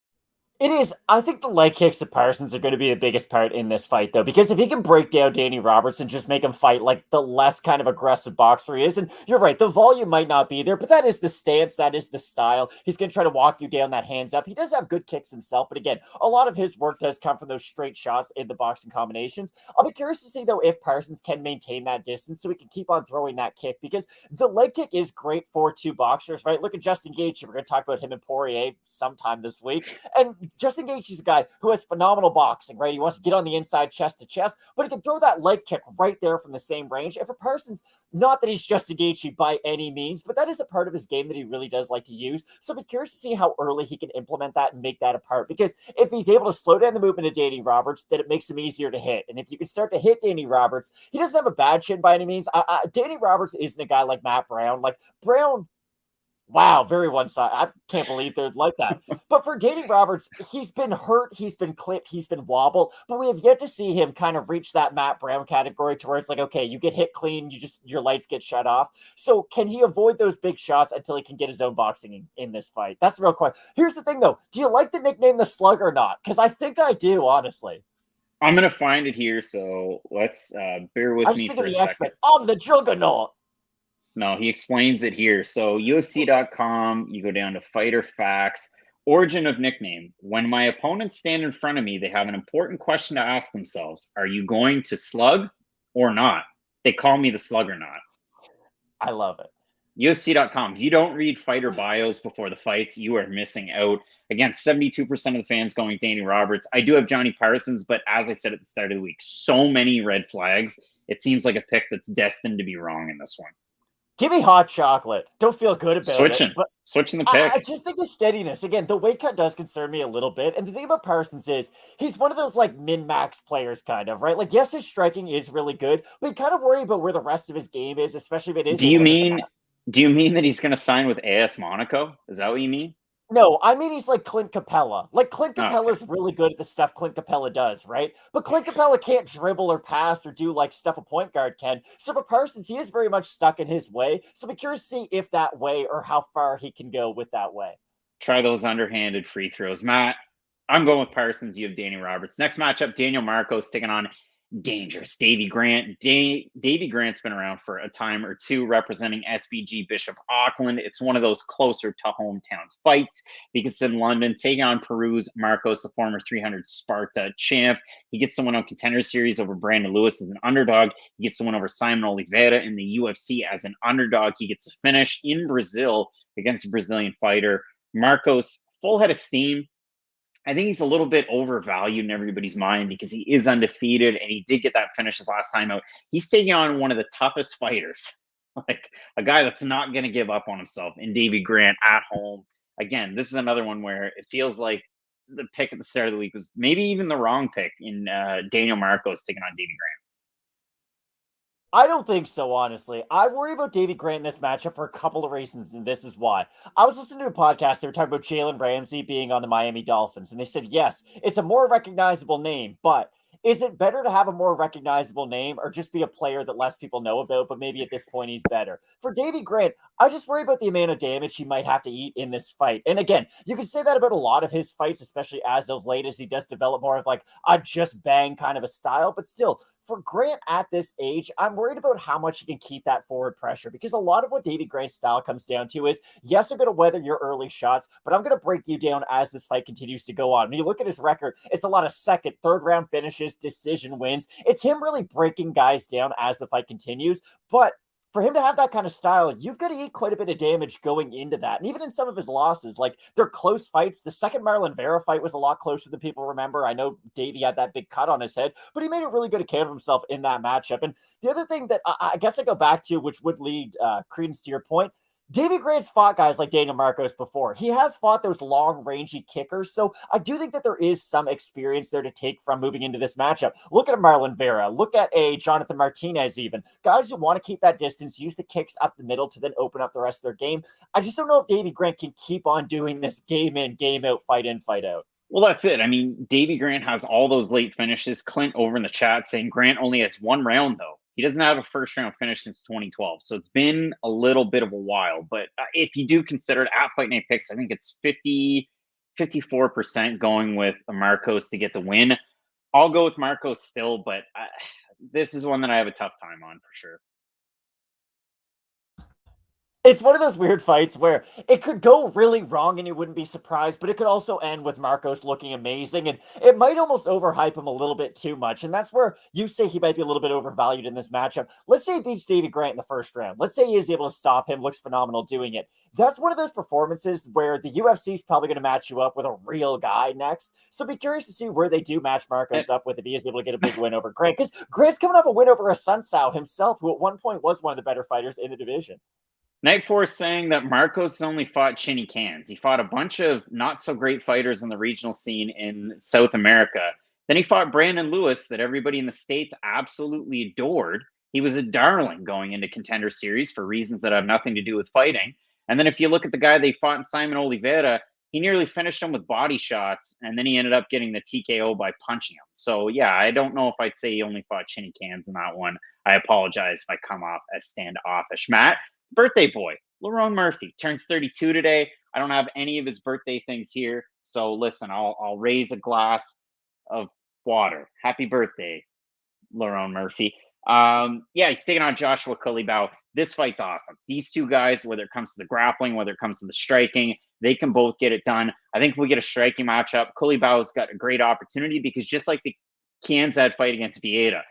It is. I think the leg kicks of Parsons are going to be the biggest part in this fight, though, because if he can break down Danny Roberts and just make him fight like the less kind of aggressive boxer he is, and you're right, the volume might not be there, but that is the stance, that is the style. He's going to try to walk you down that hands up. He does have good kicks himself, but again, a lot of his work does come from those straight shots in the boxing combinations. I'll be curious to see, though, if Parsons can maintain that distance so he can keep on throwing that kick, because the leg kick is great for two boxers, right? Look at Justin Gaethje. We're going to talk about him and Poirier sometime this week, and Justin Gaethje's a guy who has phenomenal boxing, right? He wants to get on the inside chest to chest, but he can throw that leg kick right there from the same range. And for Parsons, not that he's Justin Gaethje by any means, but that is a part of his game that he really does like to use. So I'll be curious to see how early he can implement that and make that a part, because if he's able to slow down the movement of Danny Roberts, then it makes him easier to hit. And if you can start to hit Danny Roberts, he doesn't have a bad chin by any means. Danny Roberts isn't a guy like Matt Brown. Like Brown, wow, very one-sided. I can't believe they're like that. But for Danny Roberts, he's been hurt, he's been clipped, he's been wobbled, but we have yet to see him kind of reach that Matt Brown category to where it's like, okay, you get hit clean, your lights get shut off. So can he avoid those big shots until he can get his own boxing in this fight? That's the real question. Here's the thing, though. Do you like the nickname The Slug or not? Because I think I do, honestly. I'm going to find it here, so let's bear with me for a second. I'm the Juggernaut. No, he explains it here. So UFC.com, you go down to Fighter Facts, origin of nickname. When my opponents stand in front of me, they have an important question to ask themselves. Are you going to slug or not? They call me the slug or not. I love it. UFC.com. If you don't read fighter bios before the fights, you are missing out. Again, 72% of the fans going Danny Roberts. I do have Johnny Parsons, but as I said at the start of the week, so many red flags. It seems like a pick that's destined to be wrong in this one. Give me hot chocolate. Don't feel good about it. But Switching the pick. I just think the steadiness. Again, the weight cut does concern me a little bit. And the thing about Parsons is he's one of those like min-max players kind of, right? Like, yes, his striking is really good, but you kind of worry about where the rest of his game is, especially if it is. Do you mean that he's going to sign with AS Monaco? Is that what you mean? No, I mean he's like Clint Capella. Like Clint Capella's really good at the stuff Clint Capella does, right? But Clint Capella can't dribble or pass or do like stuff a point guard can. So for Parsons, he is very much stuck in his way. So be curious to see if that way or how far he can go with that way. Try those underhanded free throws. Matt, I'm going with Parsons. You have Danny Roberts. Next matchup, Daniel Marcos taking on dangerous Davy Grant. Davy Grant's been around for a time or two, representing SBG Bishop Auckland. It's one of those closer to hometown fights because it's in London, taking on Peru's Marcos, the former 300 Sparta champ. He gets to win on Contender Series over Brandon Lewis as an underdog. He gets to win over Simon Oliveira in the UFC as an underdog. He gets to finish in Brazil against a Brazilian fighter. Marcos, full head of steam. I think he's a little bit overvalued in everybody's mind because he is undefeated and he did get that finish his last time out. He's taking on one of the toughest fighters, like a guy that's not going to give up on himself in Davy Grant at home. again, this is another one where it feels like the pick at the start of the week was maybe even the wrong pick in Daniel Marcos taking on Davy Grant. I don't think so, honestly. I worry about Davy Grant in this matchup for a couple of reasons, and this is why. I was listening to a podcast, they were talking about Jalen Ramsey being on the Miami Dolphins, and they said, yes, it's a more recognizable name, but is it better to have a more recognizable name or just be a player that less people know about, but maybe at this point he's better? For Davy Grant, I just worry about the amount of damage he might have to eat in this fight. And again, you can say that about a lot of his fights, especially as of late, as he does develop more of like a just bang kind of a style, but still, for Grant at this age, I'm worried about how much he can keep that forward pressure, because a lot of what Davy Grant's style comes down to is, yes, I'm going to weather your early shots, but I'm going to break you down as this fight continues to go on. When you look at his record, it's a lot of second, third round finishes, decision wins. It's him really breaking guys down as the fight continues. But for him to have that kind of style, you've got to eat quite a bit of damage going into that. And even in some of his losses, like they're close fights. The second Marlon Vera fight was a lot closer than people remember. I know Davey had that big cut on his head, but he made a really good account of himself in that matchup. And the other thing that I guess I go back to, which would lead credence to your point, Davy Grant's fought guys like Daniel Marcos before. He has fought those long, rangy kickers. So I do think that there is some experience there to take from moving into this matchup. Look at a Marlon Vera. Look at a Jonathan Martinez even. Guys who want to keep that distance, use the kicks up the middle to then open up the rest of their game. I just don't know if Davy Grant can keep on doing this game in, game out, fight in, fight out. Well, that's it. I mean, Davy Grant has all those late finishes. Clint over in the chat saying Grant only has one round, though. He doesn't have a first round finish since 2012. So it's been a little bit of a while. But if you do consider it at Fight Night Picks, I think it's 54% going with Marcos to get the win. I'll go with Marcos still, but this is one that I have a tough time on for sure. It's one of those weird fights where it could go really wrong and you wouldn't be surprised, but it could also end with Marcos looking amazing, and it might almost overhype him a little bit too much. And that's where you say he might be a little bit overvalued in this matchup. Let's say he beats Davy Grant in the first round. Let's say he is able to stop him, looks phenomenal doing it. That's one of those performances where the UFC is probably going to match you up with a real guy next. So be curious to see where they do match Marcos up with if he is able to get a big win over Grant, because Grant's coming off a win over a Sun Tzu himself, who at one point was one of the better fighters in the division. Night Force saying that Marcos only fought chinny cans. He fought a bunch of not so great fighters in the regional scene in South America. Then he fought Brandon Lewis that everybody in the States absolutely adored. He was a darling going into Contender Series for reasons that have nothing to do with fighting. And then if you look at the guy they fought in Simon Oliveira, he nearly finished him with body shots, and then he ended up getting the TKO by punching him. So, yeah, I don't know if I'd say he only fought chinny cans in that one. I apologize if I come off as standoffish. Matt? Birthday boy, Lerone Murphy, turns 32 today. I don't have any of his birthday things here. So listen, I'll raise a glass of water. Happy birthday, Lerone Murphy. Yeah, he's taking on Joshua Culibao. This fight's awesome. These two guys, whether it comes to the grappling, whether it comes to the striking, they can both get it done. I think if we get a striking matchup, Culibao's got a great opportunity, because just like the Kianzad fight against Vieira,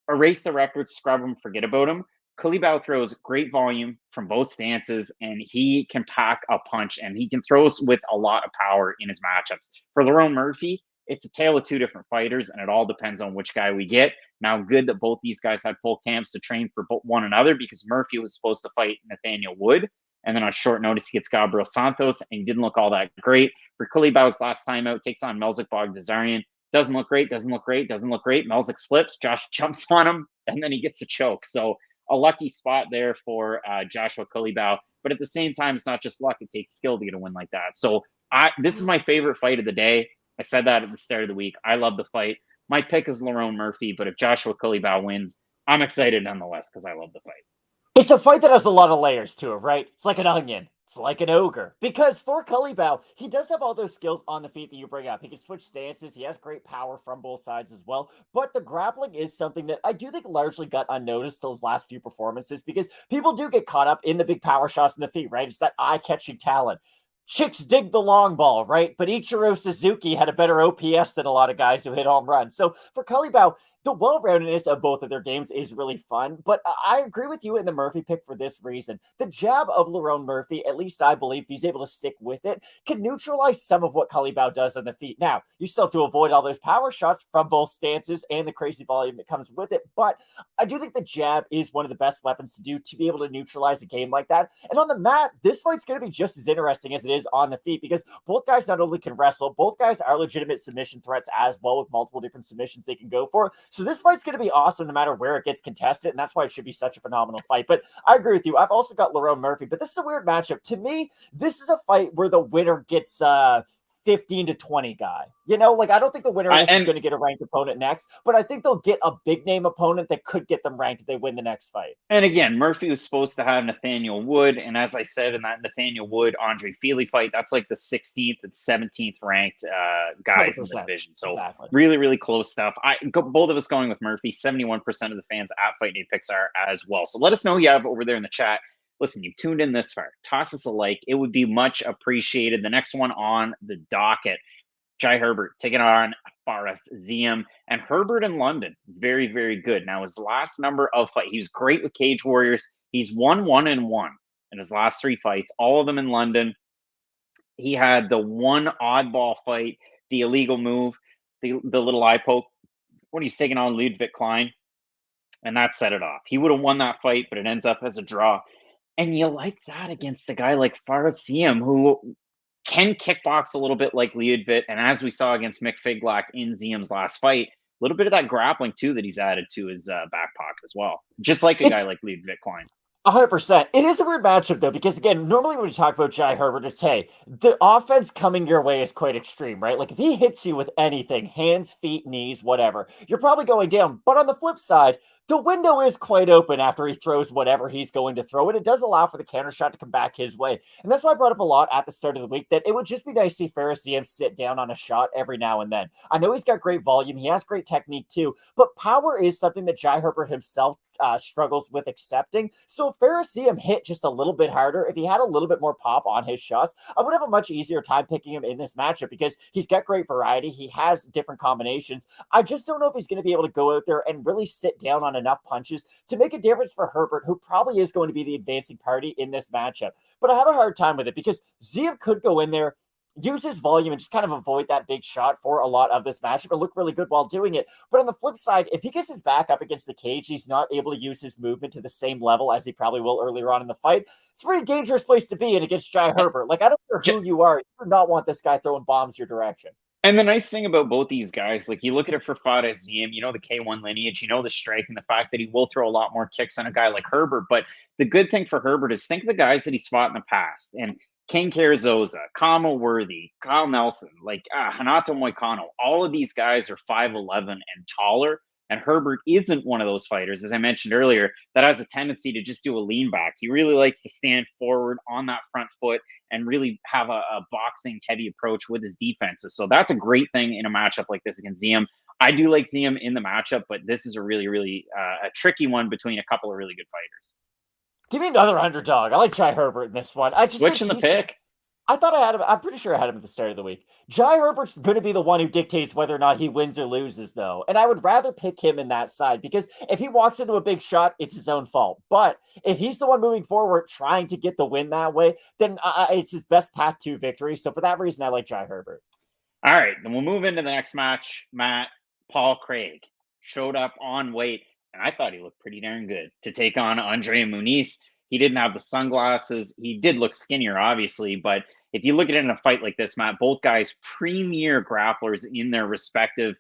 erase the record, scrub him, forget about him. Culibao throws great volume from both stances, and he can pack a punch, and he can throw with a lot of power in his matchups. For Lerone Murphy, it's a tale of two different fighters, and it all depends on which guy we get. Now, good that both these guys had full camps to train for one another, because Murphy was supposed to fight Nathaniel Wood, and then on short notice, he gets Gabriel Santos, and he didn't look all that great. For Culibao's last time out, takes on Melzik Bogdasarian. Doesn't look great, doesn't look great, doesn't look great. Melzik slips, Josh jumps on him, and then he gets a choke. So a lucky spot there for Joshua Culibao. But at the same time, it's not just luck. It takes skill to get a win like that. So this is my favorite fight of the day. I said that at the start of the week. I love the fight. My pick is Lerone Murphy, but if Joshua Culibao wins, I'm excited nonetheless because I love the fight. It's a fight that has a lot of layers to it, right? It's like an onion. It's like an ogre. Because for Culibao, he does have all those skills on the feet that you bring up. He can switch stances. He has great power from both sides as well. But the grappling is something that I do think largely got unnoticed those last few performances, because people do get caught up in the big power shots in the feet, right? It's that eye-catching talent. Chicks dig the long ball, right? But Ichiro Suzuki had a better OPS than a lot of guys who hit home runs. So for Culibao, the well-roundedness of both of their games is really fun, but I agree with you in the Murphy pick for this reason. The jab of Lerone Murphy, at least I believe, if he's able to stick with it, can neutralize some of what Kalibao does on the feet. Now, you still have to avoid all those power shots from both stances and the crazy volume that comes with it, but I do think the jab is one of the best weapons to do to be able to neutralize a game like that. And on the mat, this fight's going to be just as interesting as it is on the feet, because both guys not only can wrestle, both guys are legitimate submission threats as well, with multiple different submissions they can go for. So this fight's going to be awesome no matter where it gets contested, and that's why it should be such a phenomenal fight. But I agree with you. I've also got Lerone Murphy, but this is a weird matchup. To me, this is a fight where the winner gets 15 to 20 guy. You know, like I don't think the winner is going to get a ranked opponent next, but I think they'll get a big name opponent that could get them ranked if they win the next fight. And again, Murphy was supposed to have Nathaniel Wood, and as I said in that Nathaniel Wood Andre Feely fight, that's like the 16th and 17th ranked guys in the division. So really, really close stuff. Both of us going with Murphy. 71% of the fans at Fight Night Picks are as well. So let us know who you have over there in the chat. Listen, you've tuned in this far. Toss us a like. It would be much appreciated. The next one on the docket, Jai Herbert taking on Fares Ziam. And Herbert in London, very, very good. Now, his last number of fights, he was great with Cage Warriors. He's won 1-1 in his last 3 fights, all of them in London. He had the one oddball fight, the illegal move, the little eye poke when he's taking on Ludwig Klein, and that set it off. He would have won that fight, but it ends up as a draw. And you like that against a guy like Fares Ziam, who can kickbox a little bit like Ludwig. And as we saw against Mick Figlak in Ziam's last fight, a little bit of that grappling, too, that he's added to his back pocket as well. Just like a guy like Ludwig Klein. 100%. It is a weird matchup, though, because, again, normally when we talk about Jai Herbert, it's, hey, the offense coming your way is quite extreme, right? Like, if he hits you with anything, hands, feet, knees, whatever, you're probably going down. But on the flip side, the window is quite open after he throws whatever he's going to throw, and it does allow for the counter shot to come back his way. And that's why I brought up a lot at the start of the week, that it would just be nice to see Fares Ziam sit down on a shot every now and then. I know he's got great volume. He has great technique, too. But power is something that Jai Herbert himself struggles with accepting. So if Fares Ziam hit just a little bit harder, if he had a little bit more pop on his shots, I would have a much easier time picking him in this matchup, because he's got great variety. He has different combinations. I just don't know if he's going to be able to go out there and really sit down on enough punches to make a difference for Herbert, who probably is going to be the advancing party in this matchup. But I have a hard time with it, because Ziam could go in there, use his volume, and just kind of avoid that big shot for a lot of this matchup and look really good while doing it. But on the flip side, if he gets his back up against the cage, he's not able to use his movement to the same level as he probably will earlier on in the fight. It's a pretty dangerous place to be in against Jai Herbert. Like, I don't care who you are, you do not want this guy throwing bombs your direction. And the nice thing about both these guys, like you look at it for Fares Ziam, you know the K1 lineage, you know the strike, and the fact that he will throw a lot more kicks than a guy like Herbert. But the good thing for Herbert is think of the guys that he's fought in the past. And King Carrizosa, Kama Worthy, Kyle Nelson, like Hanato Moicano, all of these guys are 5'11" and taller. And Herbert isn't one of those fighters, as I mentioned earlier, that has a tendency to just do a lean back. He really likes to stand forward on that front foot and really have a boxing heavy approach with his defenses. So that's a great thing in a matchup like this against Ziam. I do like Ziam in the matchup, but this is a really, really a tricky one between a couple of really good fighters. Give me another underdog. I like Jai Herbert in this one. I just switching the pick. I thought I had him. I'm pretty sure I had him at the start of the week. Jai Herbert's going to be the one who dictates whether or not he wins or loses, though. And I would rather pick him in that side, because if he walks into a big shot, it's his own fault. But if he's the one moving forward, trying to get the win that way, then it's his best path to victory. So for that reason, I like Jai Herbert. All right, then we'll move into the next match. Matt, Paul Craig showed up on weight, and I thought he looked pretty darn good to take on Andre Muniz. He didn't have the sunglasses. He did look skinnier, obviously, but if you look at it in a fight like this, Matt, both guys premier grapplers in their respective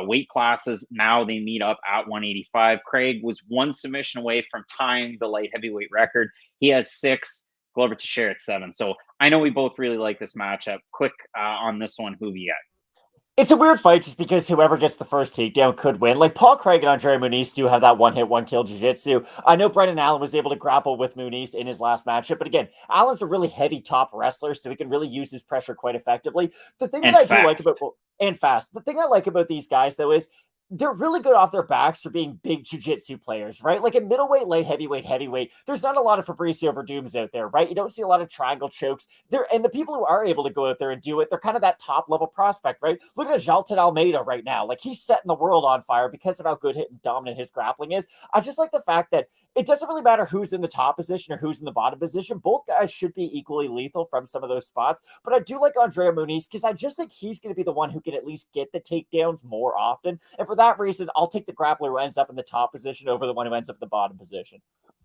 weight classes. Now they meet up at 185. Craig was one submission away from tying the light heavyweight record. He has 6. Glover Teixeira at 7. So I know we both really like this matchup. Quick on this one, who have you got? It's a weird fight just because whoever gets the first takedown could win. Like, Paul Craig and Andre Muniz do have that one-hit, one-kill jiu-jitsu. I know Brendan Allen was able to grapple with Muniz in his last matchup, but again, Allen's a really heavy top wrestler, so he can really use his pressure quite effectively. The thing that I do like about... And fast. The thing I like about these guys, though, is they're really good off their backs for being big jiu-jitsu players, right? Like in middleweight, light heavyweight, there's not a lot of Fabricio Verdums out there, right? You don't see a lot of triangle chokes there. And the people who are able to go out there and do it, they're kind of that top level prospect, right? Look at Jalton Almeida right now. Like he's setting the world on fire because of how good and dominant his grappling is. I just like the fact that it doesn't really matter who's in the top position or who's in the bottom position. Both guys should be equally lethal from some of those spots. But I do like Andrea Muniz because I just think he's going to be the one who can at least get the takedowns more often. And for that reason, I'll take the grappler who ends up in the top position over the one who ends up in the bottom position.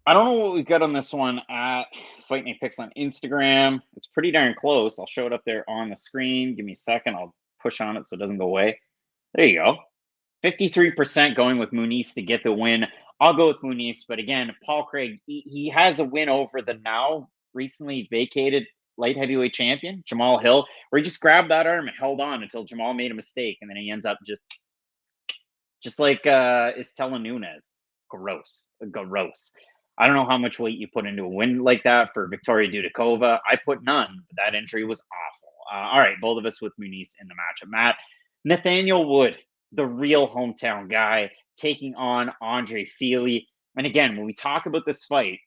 I don't know what we've got on this one at Fight Night Picks on Instagram. It's pretty darn close. I'll show it up there on the screen. Give me a second. I'll push on it so it doesn't go away. There you go. 53% going with Muniz to get the win. I'll go with Muniz, but again, Paul Craig, he has a win over the now recently vacated light heavyweight champion, Jamal Hill, where he just grabbed that arm and held on until Jamal made a mistake, and then he ends up just like Estela Nunes. Gross. I don't know how much weight you put into a win like that for Victoria Dudikova. I put none, but that injury was awful. All right, both of us with Muniz in the matchup. Matt, Nathaniel Wood, the real hometown guy, taking on Andre Fili. And again, when we talk about this fight,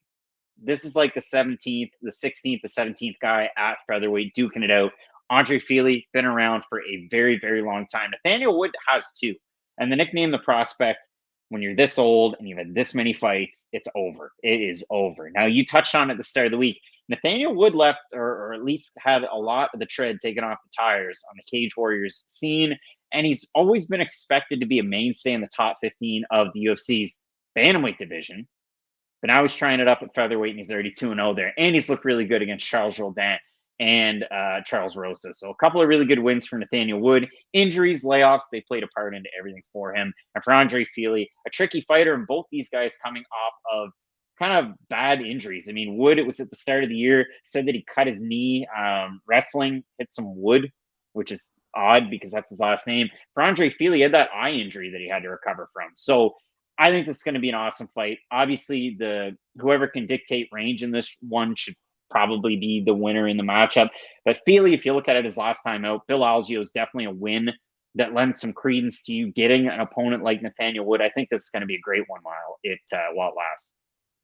this is like the 17th, the 16th, the 17th guy at featherweight duking it out. Andre Fili, been around for a very, very long time. Nathaniel Wood has too. And the nickname, the prospect, when you're this old and you've had this many fights, it's over. It is over. Now, you touched on it at the start of the week. Nathaniel Wood left, or at least had a lot of the tread taken off the tires on the Cage Warriors scene. And he's always been expected to be a mainstay in the top 15 of the UFC's bantamweight division. But now he's trying it up at featherweight, and he's already 2-0 there. And he's looked really good against Charles Jourdain and Charles Rosa. So a couple of really good wins for Nathaniel Wood. Injuries, layoffs, they played a part into everything for him. And for Andre Fili, a tricky fighter, and both these guys coming off of kind of bad injuries. I mean, Wood, it was at the start of the year, said that he cut his knee wrestling, hit some wood, which is odd because that's his last name. For Andre Fili, he had that eye injury that he had to recover from. So I think this is going to be an awesome fight. Obviously, whoever can dictate range in this one should probably be the winner in the matchup. But Fili, if you look at it his last time out, Bill Algeo is definitely a win that lends some credence to you getting an opponent like Nathaniel Wood. I think this is going to be a great one while it lasts.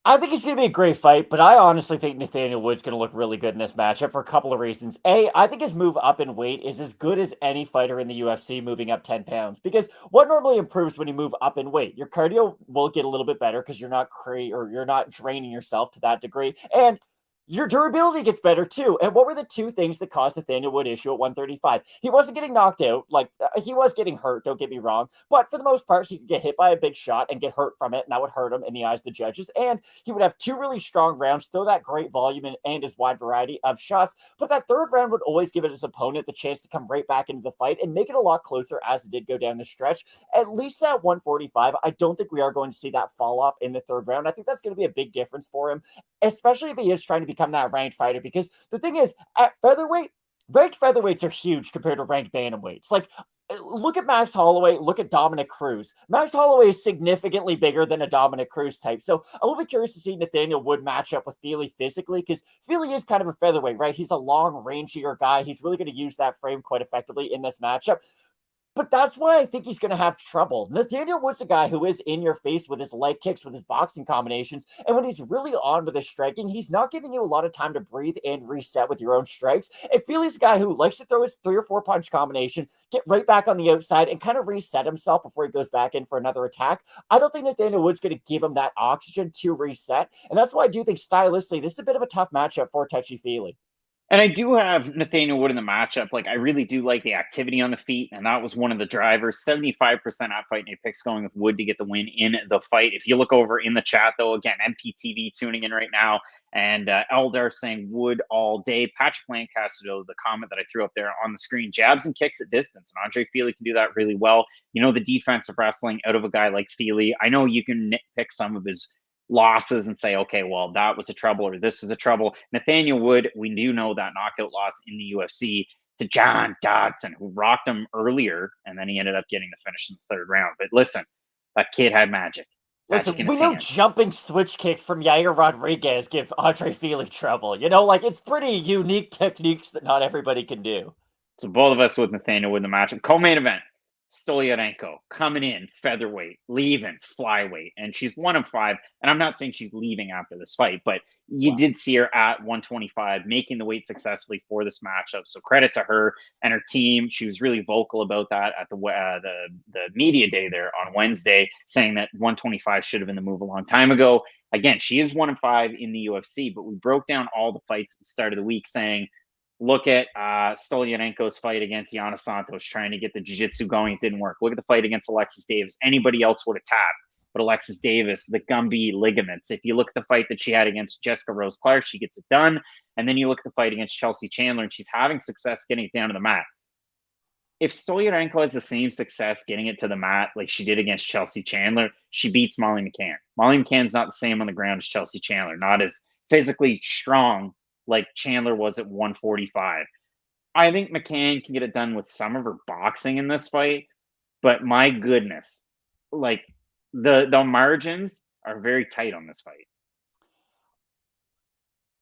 I think it's going to be a great fight, but I honestly think Nathaniel Wood's going to look really good in this matchup for a couple of reasons. A, I think his move up in weight is as good as any fighter in the UFC moving up 10 pounds, because what normally improves when you move up in weight? Your cardio will get a little bit better because you're not you're not draining yourself to that degree, and your durability gets better too. And what were the two things that caused Nathaniel Wood issue at 135? He wasn't getting knocked out. Like, he was getting hurt, don't get me wrong. But for the most part, he could get hit by a big shot and get hurt from it, and that would hurt him in the eyes of the judges. And he would have two really strong rounds, throw that great volume and his wide variety of shots. But that third round would always give his opponent the chance to come right back into the fight and make it a lot closer as it did go down the stretch. At least at 145, I don't think we are going to see that fall off in the third round. I think that's going to be a big difference for him, especially if he is trying to become that ranked fighter, because the thing is, at featherweight, ranked featherweights are huge compared to ranked bantamweights. Like, look at Max Holloway, look at Dominic Cruz. Max Holloway is significantly bigger than a Dominic Cruz type. So I will be curious to see Nathaniel Wood match up with Fili physically, because Fili is kind of a featherweight, right? He's a long, rangier guy. He's really going to use that frame quite effectively in this matchup. But that's why I think he's going to have trouble. Nathaniel Wood's a guy who is in your face with his leg kicks, with his boxing combinations. And when he's really on with his striking, he's not giving you a lot of time to breathe and reset with your own strikes. And Fili's a guy who likes to throw his 3 or 4 punch combination, get right back on the outside, and kind of reset himself before he goes back in for another attack. I don't think Nathaniel Wood's going to give him that oxygen to reset. And that's why I do think stylistically, this is a bit of a tough matchup for Touchy-Feely. And I do have Nathaniel Wood in the matchup. Like, I really do like the activity on the feet, and that was one of the drivers. 75% at Fight Night Picks going with Wood to get the win in the fight. If you look over in the chat, though, again, MPTV tuning in right now, and Eldar saying Wood all day. Patrick Lancaster, though, the comment that I threw up there on the screen, jabs and kicks at distance, and Andre Fili can do that really well. You know, the defensive wrestling out of a guy like Fili. I know you can nitpick some of his losses and say, okay, well, that was a trouble or this was a trouble. Nathaniel Wood, we do know that knockout loss in the UFC to John Dodson, who rocked him earlier, and then he ended up getting the finish in the third round. But listen, that kid had magic. Listen, we know jumping switch kicks from Yair Rodriguez give Andre Fili trouble. You know, like, it's pretty unique techniques that not everybody can do. So both of us with Nathaniel Wood in the matchup. Co-main event, Stoliarenko coming in featherweight, leaving flyweight, and she's 1-5. And I'm not saying she's leaving after this fight, but you did see her at 125 making the weight successfully for this matchup. So credit to her and her team. She was really vocal about that at the media day there on Wednesday, saying that 125 should have been the move a long time ago. Again, she is 1-5 in the UFC, but we broke down all the fights at the start of the week, saying, look at Stoliarenko's fight against Yana Santos, trying to get the jiu-jitsu going. It didn't work. Look at the fight against Alexis Davis. Anybody else would have tapped. But Alexis Davis, the Gumby ligaments. If you look at the fight that she had against Jessica Rose Clark, she gets it done. And then you look at the fight against Chelsea Chandler, and she's having success getting it down to the mat. If Stoliarenko has the same success getting it to the mat like she did against Chelsea Chandler, she beats Molly McCann. Molly McCann's not the same on the ground as Chelsea Chandler, not as physically strong like Chandler was at 145. I think McCann can get it done with some of her boxing in this fight, but my goodness, like the margins are very tight on this fight.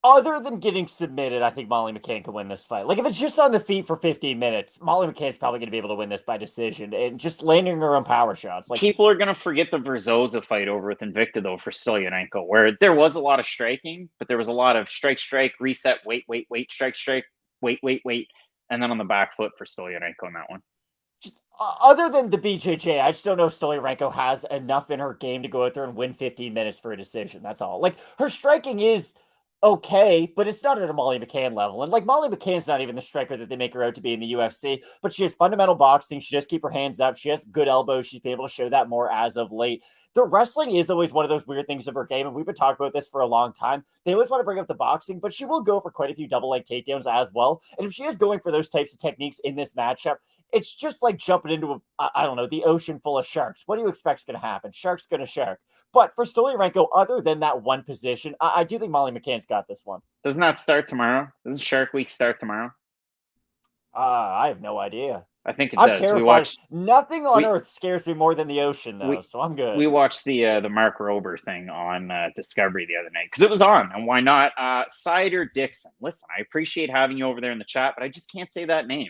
Other than getting submitted, I think Molly McCann can win this fight. Like, if it's just on the feet for 15 minutes, Molly McCann's probably going to be able to win this by decision and just landing her own power shots. Like, people are going to forget the Verzosa fight over with Invicta, though, for Stoliarenko, where there was a lot of striking, but there was a lot of strike, reset, wait, strike, wait, and then on the back foot for Stoliarenko in that one. Just, other than the BJJ, I just don't know if Stoliarenko has enough in her game to go out there and win 15 minutes for a decision. That's all. Like, her striking is okay, but it's not at a Molly McCann level. And like, Molly McCann's not even the striker that they make her out to be in the UFC, but she has fundamental boxing. She does keep her hands up. She has good elbows. She's been able to show that more as of late. The wrestling is always one of those weird things of her game, and we've been talking about this for a long time. They always want to bring up the boxing, but she will go for quite a few double leg takedowns as well. And if she is going for those types of techniques in this matchup, it's just like jumping into I don't know, the ocean full of sharks. What do you expect is going to happen? Shark's going to shark. But for Stoliarenko, other than that one position, I do think Molly McCann's got this one. Doesn't that start tomorrow? Doesn't Shark Week start tomorrow? I have no idea. I think it does. Terrified. Nothing on earth scares me more than the ocean, though, so I'm good. We watched the Mark Rober thing on Discovery the other night because it was on, and why not? Cider Dixon. Listen, I appreciate having you over there in the chat, but I just can't say that name.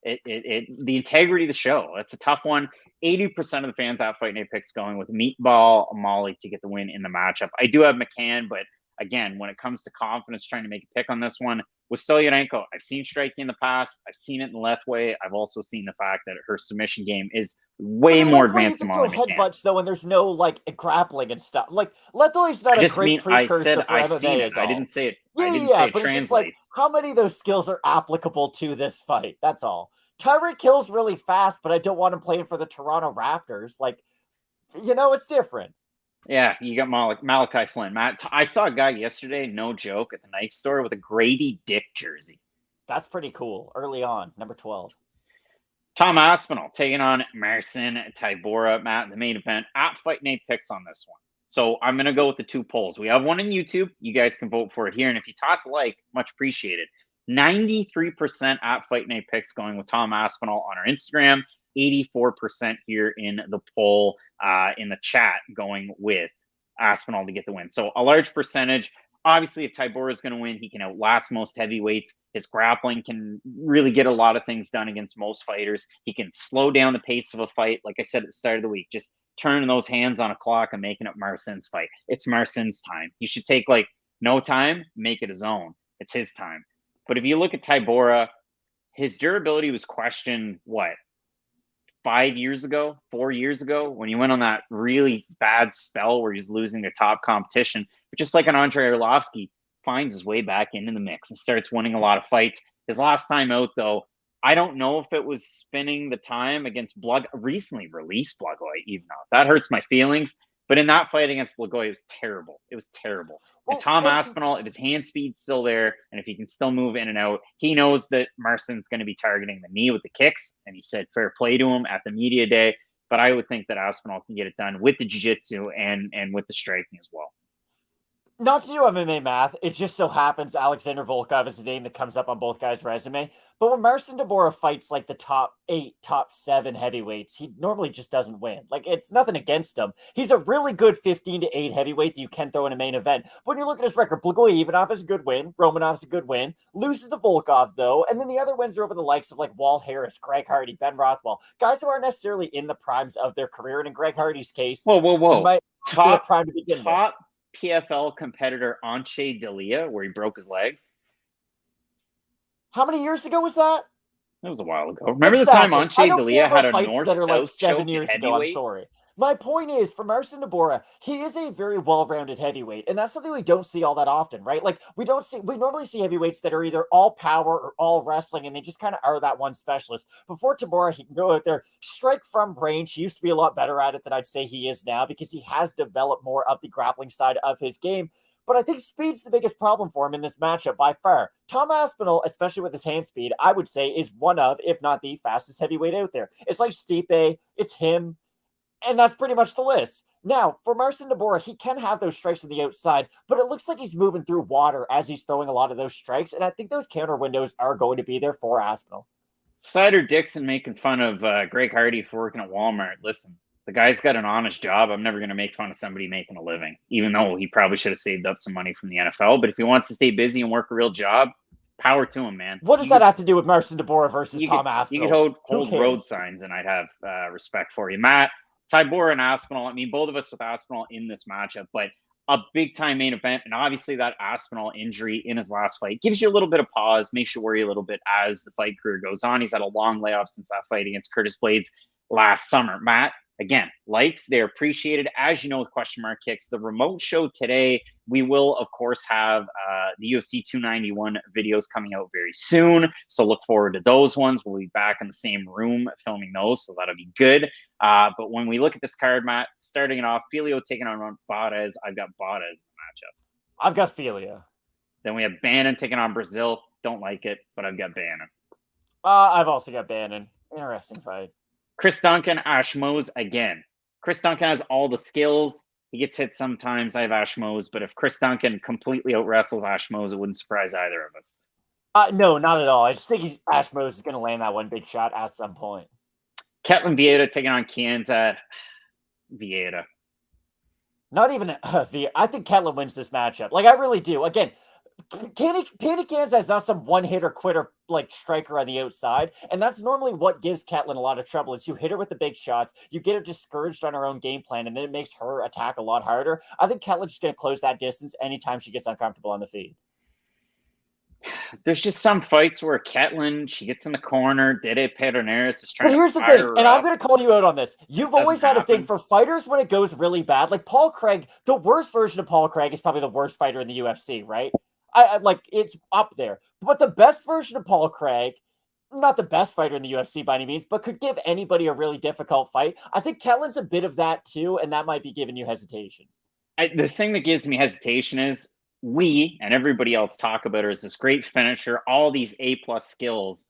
The integrity of the show. That's a tough one. 80% of the fans at Fight Night Picks going with Meatball Molly to get the win in the matchup. I do have McCann, but again, when it comes to confidence, trying to make a pick on this one, with Stoliarenko, I've seen striking in the past. I've seen it in the left way. I've also seen the fact that her submission game is way more advanced than Molly McCann. Headbutts though, and there's no like grappling and stuff. Like Lethway's not a great precursor for I've MMA. Seen it. I didn't say it. Yeah, I didn't say it but translates. It's just like, how many of those skills are applicable to this fight? That's all. Tyreek Hill's really fast, but I don't want him playing for the Toronto Raptors. Like, it's different. Yeah, you got Malachi Flynn. Matt, I saw a guy yesterday, no joke, at the knife store with a Grady Dick jersey. That's pretty cool. Early on, number 12. Tom Aspinall taking on Marcin Tybura. Matt, the main event at Fight Night Picks on this one. So I'm going to go with the two polls. We have one on YouTube. You guys can vote for it here. And if you toss a like, much appreciated. 93% at Fight Night Picks going with Tom Aspinall on our Instagram. 84% here in the poll in the chat going with Aspinall to get the win. So a large percentage. Obviously, if Tybura is going to win, he can outlast most heavyweights. His grappling can really get a lot of things done against most fighters. He can slow down the pace of a fight. Like I said at the start of the week, just turning those hands on a clock and making it Marcin's fight. It's Marcin's time. He should take no time, make it his own. It's his time. But if you look at Tybura, his durability was questioned, 4 years ago, when he went on that really bad spell where he's losing to top competition. But just like an Andrei Arlovsky, finds his way back into the mix and starts winning a lot of fights. His last time out, though, I don't know if it was spinning the time against recently released Blagoy, even though that hurts my feelings. But in that fight against Blagoy, it was terrible. It was terrible. And Tom Aspinall, if his hand speed's still there, and if he can still move in and out, he knows that Marcin's going to be targeting the knee with the kicks. And he said fair play to him at the media day. But I would think that Aspinall can get it done with the jiu-jitsu and with the striking as well. Not to do MMA math, it just so happens Alexander Volkov is a name that comes up on both guys' resume. But when Marcin Tybura fights like the top 8, top 7 heavyweights, he normally just doesn't win. Like, it's nothing against him. He's a really good 15-8 heavyweight that you can throw in a main event. But when you look at his record, Blagoy Ivanov is a good win. Romanov's a good win. Loses to Volkov, though. And then the other wins are over the likes of like Walt Harris, Greg Hardy, Ben Rothwell. Guys who aren't necessarily in the primes of their career. And in Greg Hardy's case, Whoa. might be a prime to begin with. Top PFL competitor Anche Delia, where he broke his leg. How many years ago was that? That was a while ago. Remember the time Anche Delia had a north-south like 7 choke years at ago? I'm heavyweight? sorry. My point is, for Marcin Tybura, he is a very well-rounded heavyweight, and that's something we don't see all that often, right? Like, we normally see heavyweights that are either all power or all wrestling, and they just kind of are that one specialist. Before Tybura, he can go out there, strike from range. He used to be a lot better at it than I'd say he is now, because he has developed more of the grappling side of his game. But I think speed's the biggest problem for him in this matchup by far. Tom Aspinall, especially with his hand speed, I would say is one of, if not the fastest heavyweight out there. It's like Stipe, it's him, and that's pretty much the list. Now, for Marcin Tybura, he can have those strikes on the outside, but it looks like he's moving through water as he's throwing a lot of those strikes, and I think those counter windows are going to be there for Aspinall. Cider Dixon making fun of Greg Hardy for working at Walmart. Listen, the guy's got an honest job. I'm never going to make fun of somebody making a living, even though he probably should have saved up some money from the NFL. But if he wants to stay busy and work a real job, power to him, man. What does that have to do with Marcin Tybura versus Tom Aspinall? You could hold road signs, and I'd have respect for you. Matt, Tybura and Aspinall, I mean, both of us with Aspinall in this matchup, but a big-time main event, and obviously that Aspinall injury in his last fight gives you a little bit of pause, makes you worry a little bit as the fight career goes on. He's had a long layoff since that fight against Curtis Blades last summer. Matt, again, likes, they're appreciated. As you know, with question mark kicks, the remote show today, we will, of course, have the UFC 291 videos coming out very soon. So look forward to those ones. We'll be back in the same room filming those, so that'll be good. But when we look at this card, Matt, starting it off, Filho taking on Barez. I've got Barez in the matchup. I've got Filho. Then we have Bannon taking on Brazil. Don't like it, but I've got Bannon. I've also got Bannon. Interesting fight. Chris Duncan, Ashmouz again. Chris Duncan has all the skills. He gets hit sometimes. I have Ashmouz, but if Chris Duncan completely out-wrestles Ashmouz, it wouldn't surprise either of us. No, not at all. I just think Ashmouz is going to land that one big shot at some point. Ketlen Vieira taking on Kianzad. Vieira. Not even Vieira. I think Ketlen wins this matchup. Like, I really do. Again, Pennington is not some one-hitter quitter like striker on the outside, and that's normally what gives Ketlen a lot of trouble. Is you hit her with the big shots, you get her discouraged on her own game plan, and then it makes her attack a lot harder. I think Ketlen's just going to close that distance anytime she gets uncomfortable on the feed. There's just some fights where Ketlen, she gets in the corner, Dede Pederneiras is trying to here's the thing, and I'm going to call you out on this. You've always had a thing for fighters when it goes really bad. Like Paul Craig, the worst version of Paul Craig is probably the worst fighter in the UFC, right? I like it's up there. But the best version of Paul Craig, not the best fighter in the UFC by any means, but could give anybody a really difficult fight. I think Ketlen's a bit of that too, and that might be giving you hesitations. The thing that gives me hesitation is we and everybody else talk about her as this great finisher, all these A-plus skills.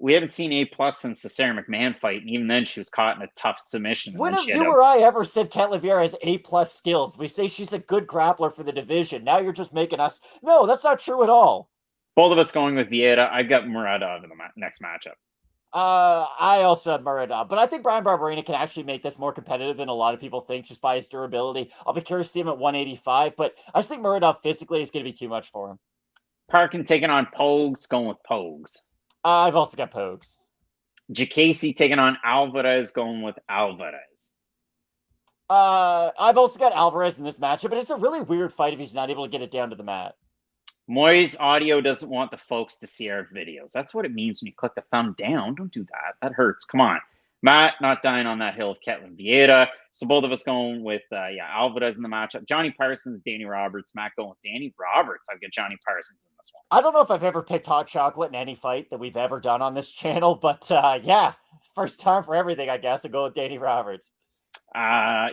We haven't seen A+ since the Sarah McMahon fight, and even then she was caught in a tough submission. When have you or I ever said Ketlen Vieira has A+ skills? We say she's a good grappler for the division. Now you're just making us... No, that's not true at all. Both of us going with Vieira. I've got Muradov in the next matchup. I also have Muradov, but I think Bryan Barberena can actually make this more competitive than a lot of people think just by his durability. I'll be curious to see him at 185, but I just think Muradov physically is going to be too much for him. Parkin taking on Pogues, going with Pogues. I've also got Pogues. Diakiese taking on Alvarez, going with Alvarez. I've also got Alvarez in this matchup, but it's a really weird fight if he's not able to get it down to the mat. Moy's audio doesn't want the folks to see our videos. That's what it means when you click the thumb down. Don't do that. That hurts. Come on. Matt not dying on that hill of Ketlen Vieira. So both of us going with, Alvarez in the matchup. Johnny Parsons, Danny Roberts. Matt going with Danny Roberts. I've got Johnny Parsons in this one. I don't know if I've ever picked hot chocolate in any fight that we've ever done on this channel, but first time for everything, I guess. I'll go with Danny Roberts.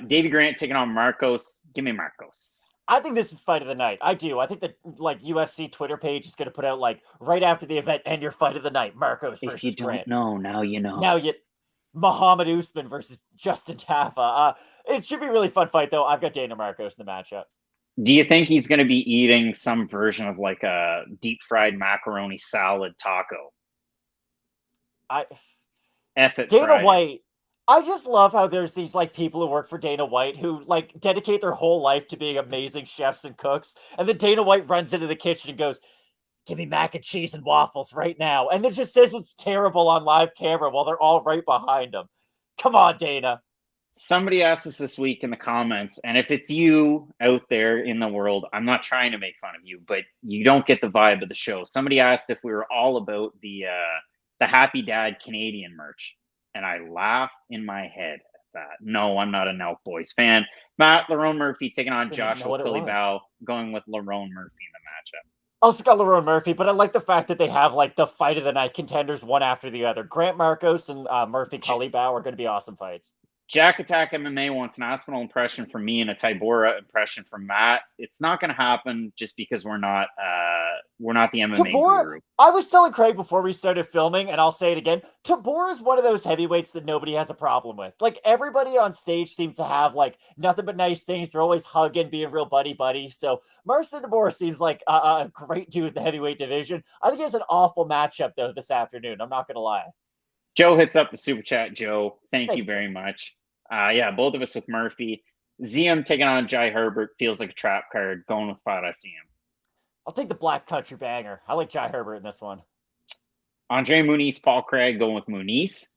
Davey Grant taking on Marcos. Give me Marcos. I think this is fight of the night. I do. I think the UFC Twitter page is going to put out right after the event and your fight of the night. Marcos versus If you Grant. don't know, now you know. Now you... Muhammad Usman versus Justin Tafa. It should be a really fun fight, though. I've got Dana Marcos in the matchup. Do you think he's going to be eating some version of like a deep fried macaroni salad taco? F it, Dana Friday. White. I just love how there's these like people who work for Dana White who like dedicate their whole life to being amazing chefs and cooks, and then Dana White runs into the kitchen and goes, "Give me mac and cheese and waffles right now," and then just says it's terrible on live camera while they're all right behind him. Come on, Dana. Somebody asked us this week in the comments, and if it's you out there in the world, I'm not trying to make fun of you, but you don't get the vibe of the show. Somebody asked if we were all about the Happy Dad Canadian merch, and I laughed in my head at that. No, I'm not a Nelk Boys fan. Matt Lerone Murphy taking on Joshua Kilibau, going with Lerone Murphy in the matchup. Also got Lerone Murphy, but I like the fact that they have like the fight of the night contenders one after the other. Grant Marcos and Murphy Kilibau are going to be awesome fights. Jack Attack MMA wants an Aspinall impression from me and a Tybura impression from Matt. It's not going to happen just because we're not the MMA guru. I was telling Craig before we started filming, and I'll say it again. Tybura is one of those heavyweights that nobody has a problem with. Like everybody on stage seems to have like nothing but nice things. They're always hugging, being real buddy. So Marcin Tybura seems like a great dude in the heavyweight division. I think he has an awful matchup though this afternoon. I'm not going to lie. Joe hits up the super chat. Joe, thank you very much. Yeah, both of us with Murphy. ZM taking on Jai Herbert feels like a trap card. Going with Fight ICM. I'll take the Black Country banger. I like Jai Herbert in this one. Andre Muniz, Paul Craig, going with Muniz.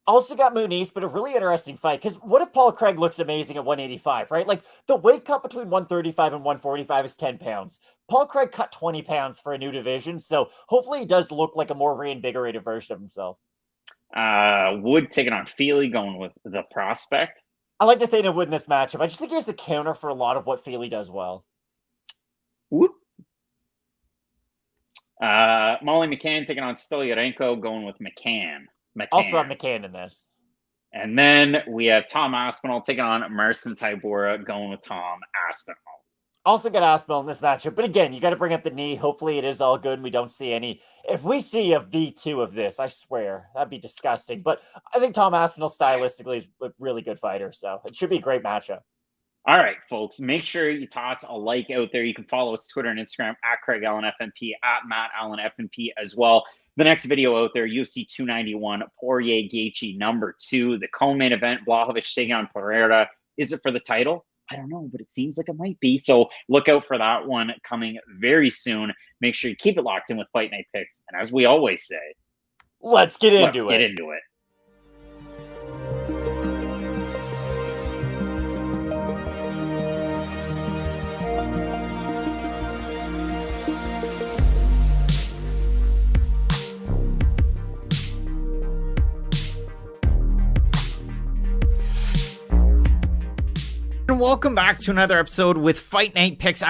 Also got Muniz, but a really interesting fight. Because what if Paul Craig looks amazing at 185, right? Like the weight cut between 135 and 145 is 10 pounds. Paul Craig cut 20 pounds for a new division. So hopefully he does look like a more reinvigorated version of himself. Wood taking on Feely, going with the Prospect. I like Nathaniel Wood in this matchup. I just think he has the counter for a lot of what Feely does well. Whoop. Molly McCann taking on Stolyarenko, going with McCann. Also have McCann in this. And then we have Tom Aspinall taking on Marcin Tybura, going with Tom Aspinall. Also got Aspinall in this matchup. But again, you got to bring up the knee. Hopefully it is all good and we don't see any. If we see a V2 of this, I swear, that'd be disgusting. But I think Tom Aspinall stylistically is a really good fighter. So it should be a great matchup. All right, folks, make sure you toss a like out there. You can follow us Twitter and Instagram at Craig Allen FNP, at Matt Allen FNP as well. The next video out there, UFC 291, Poirier Gaethje #2, the co-main event, Blachowicz taking on Pereira. Is it for the title? I don't know, but it seems like it might be. So look out for that one coming very soon. Make sure you keep it locked in with Fight Night Picks. And as we always say, let's get into it. Welcome back to another episode with Fight Night Picks.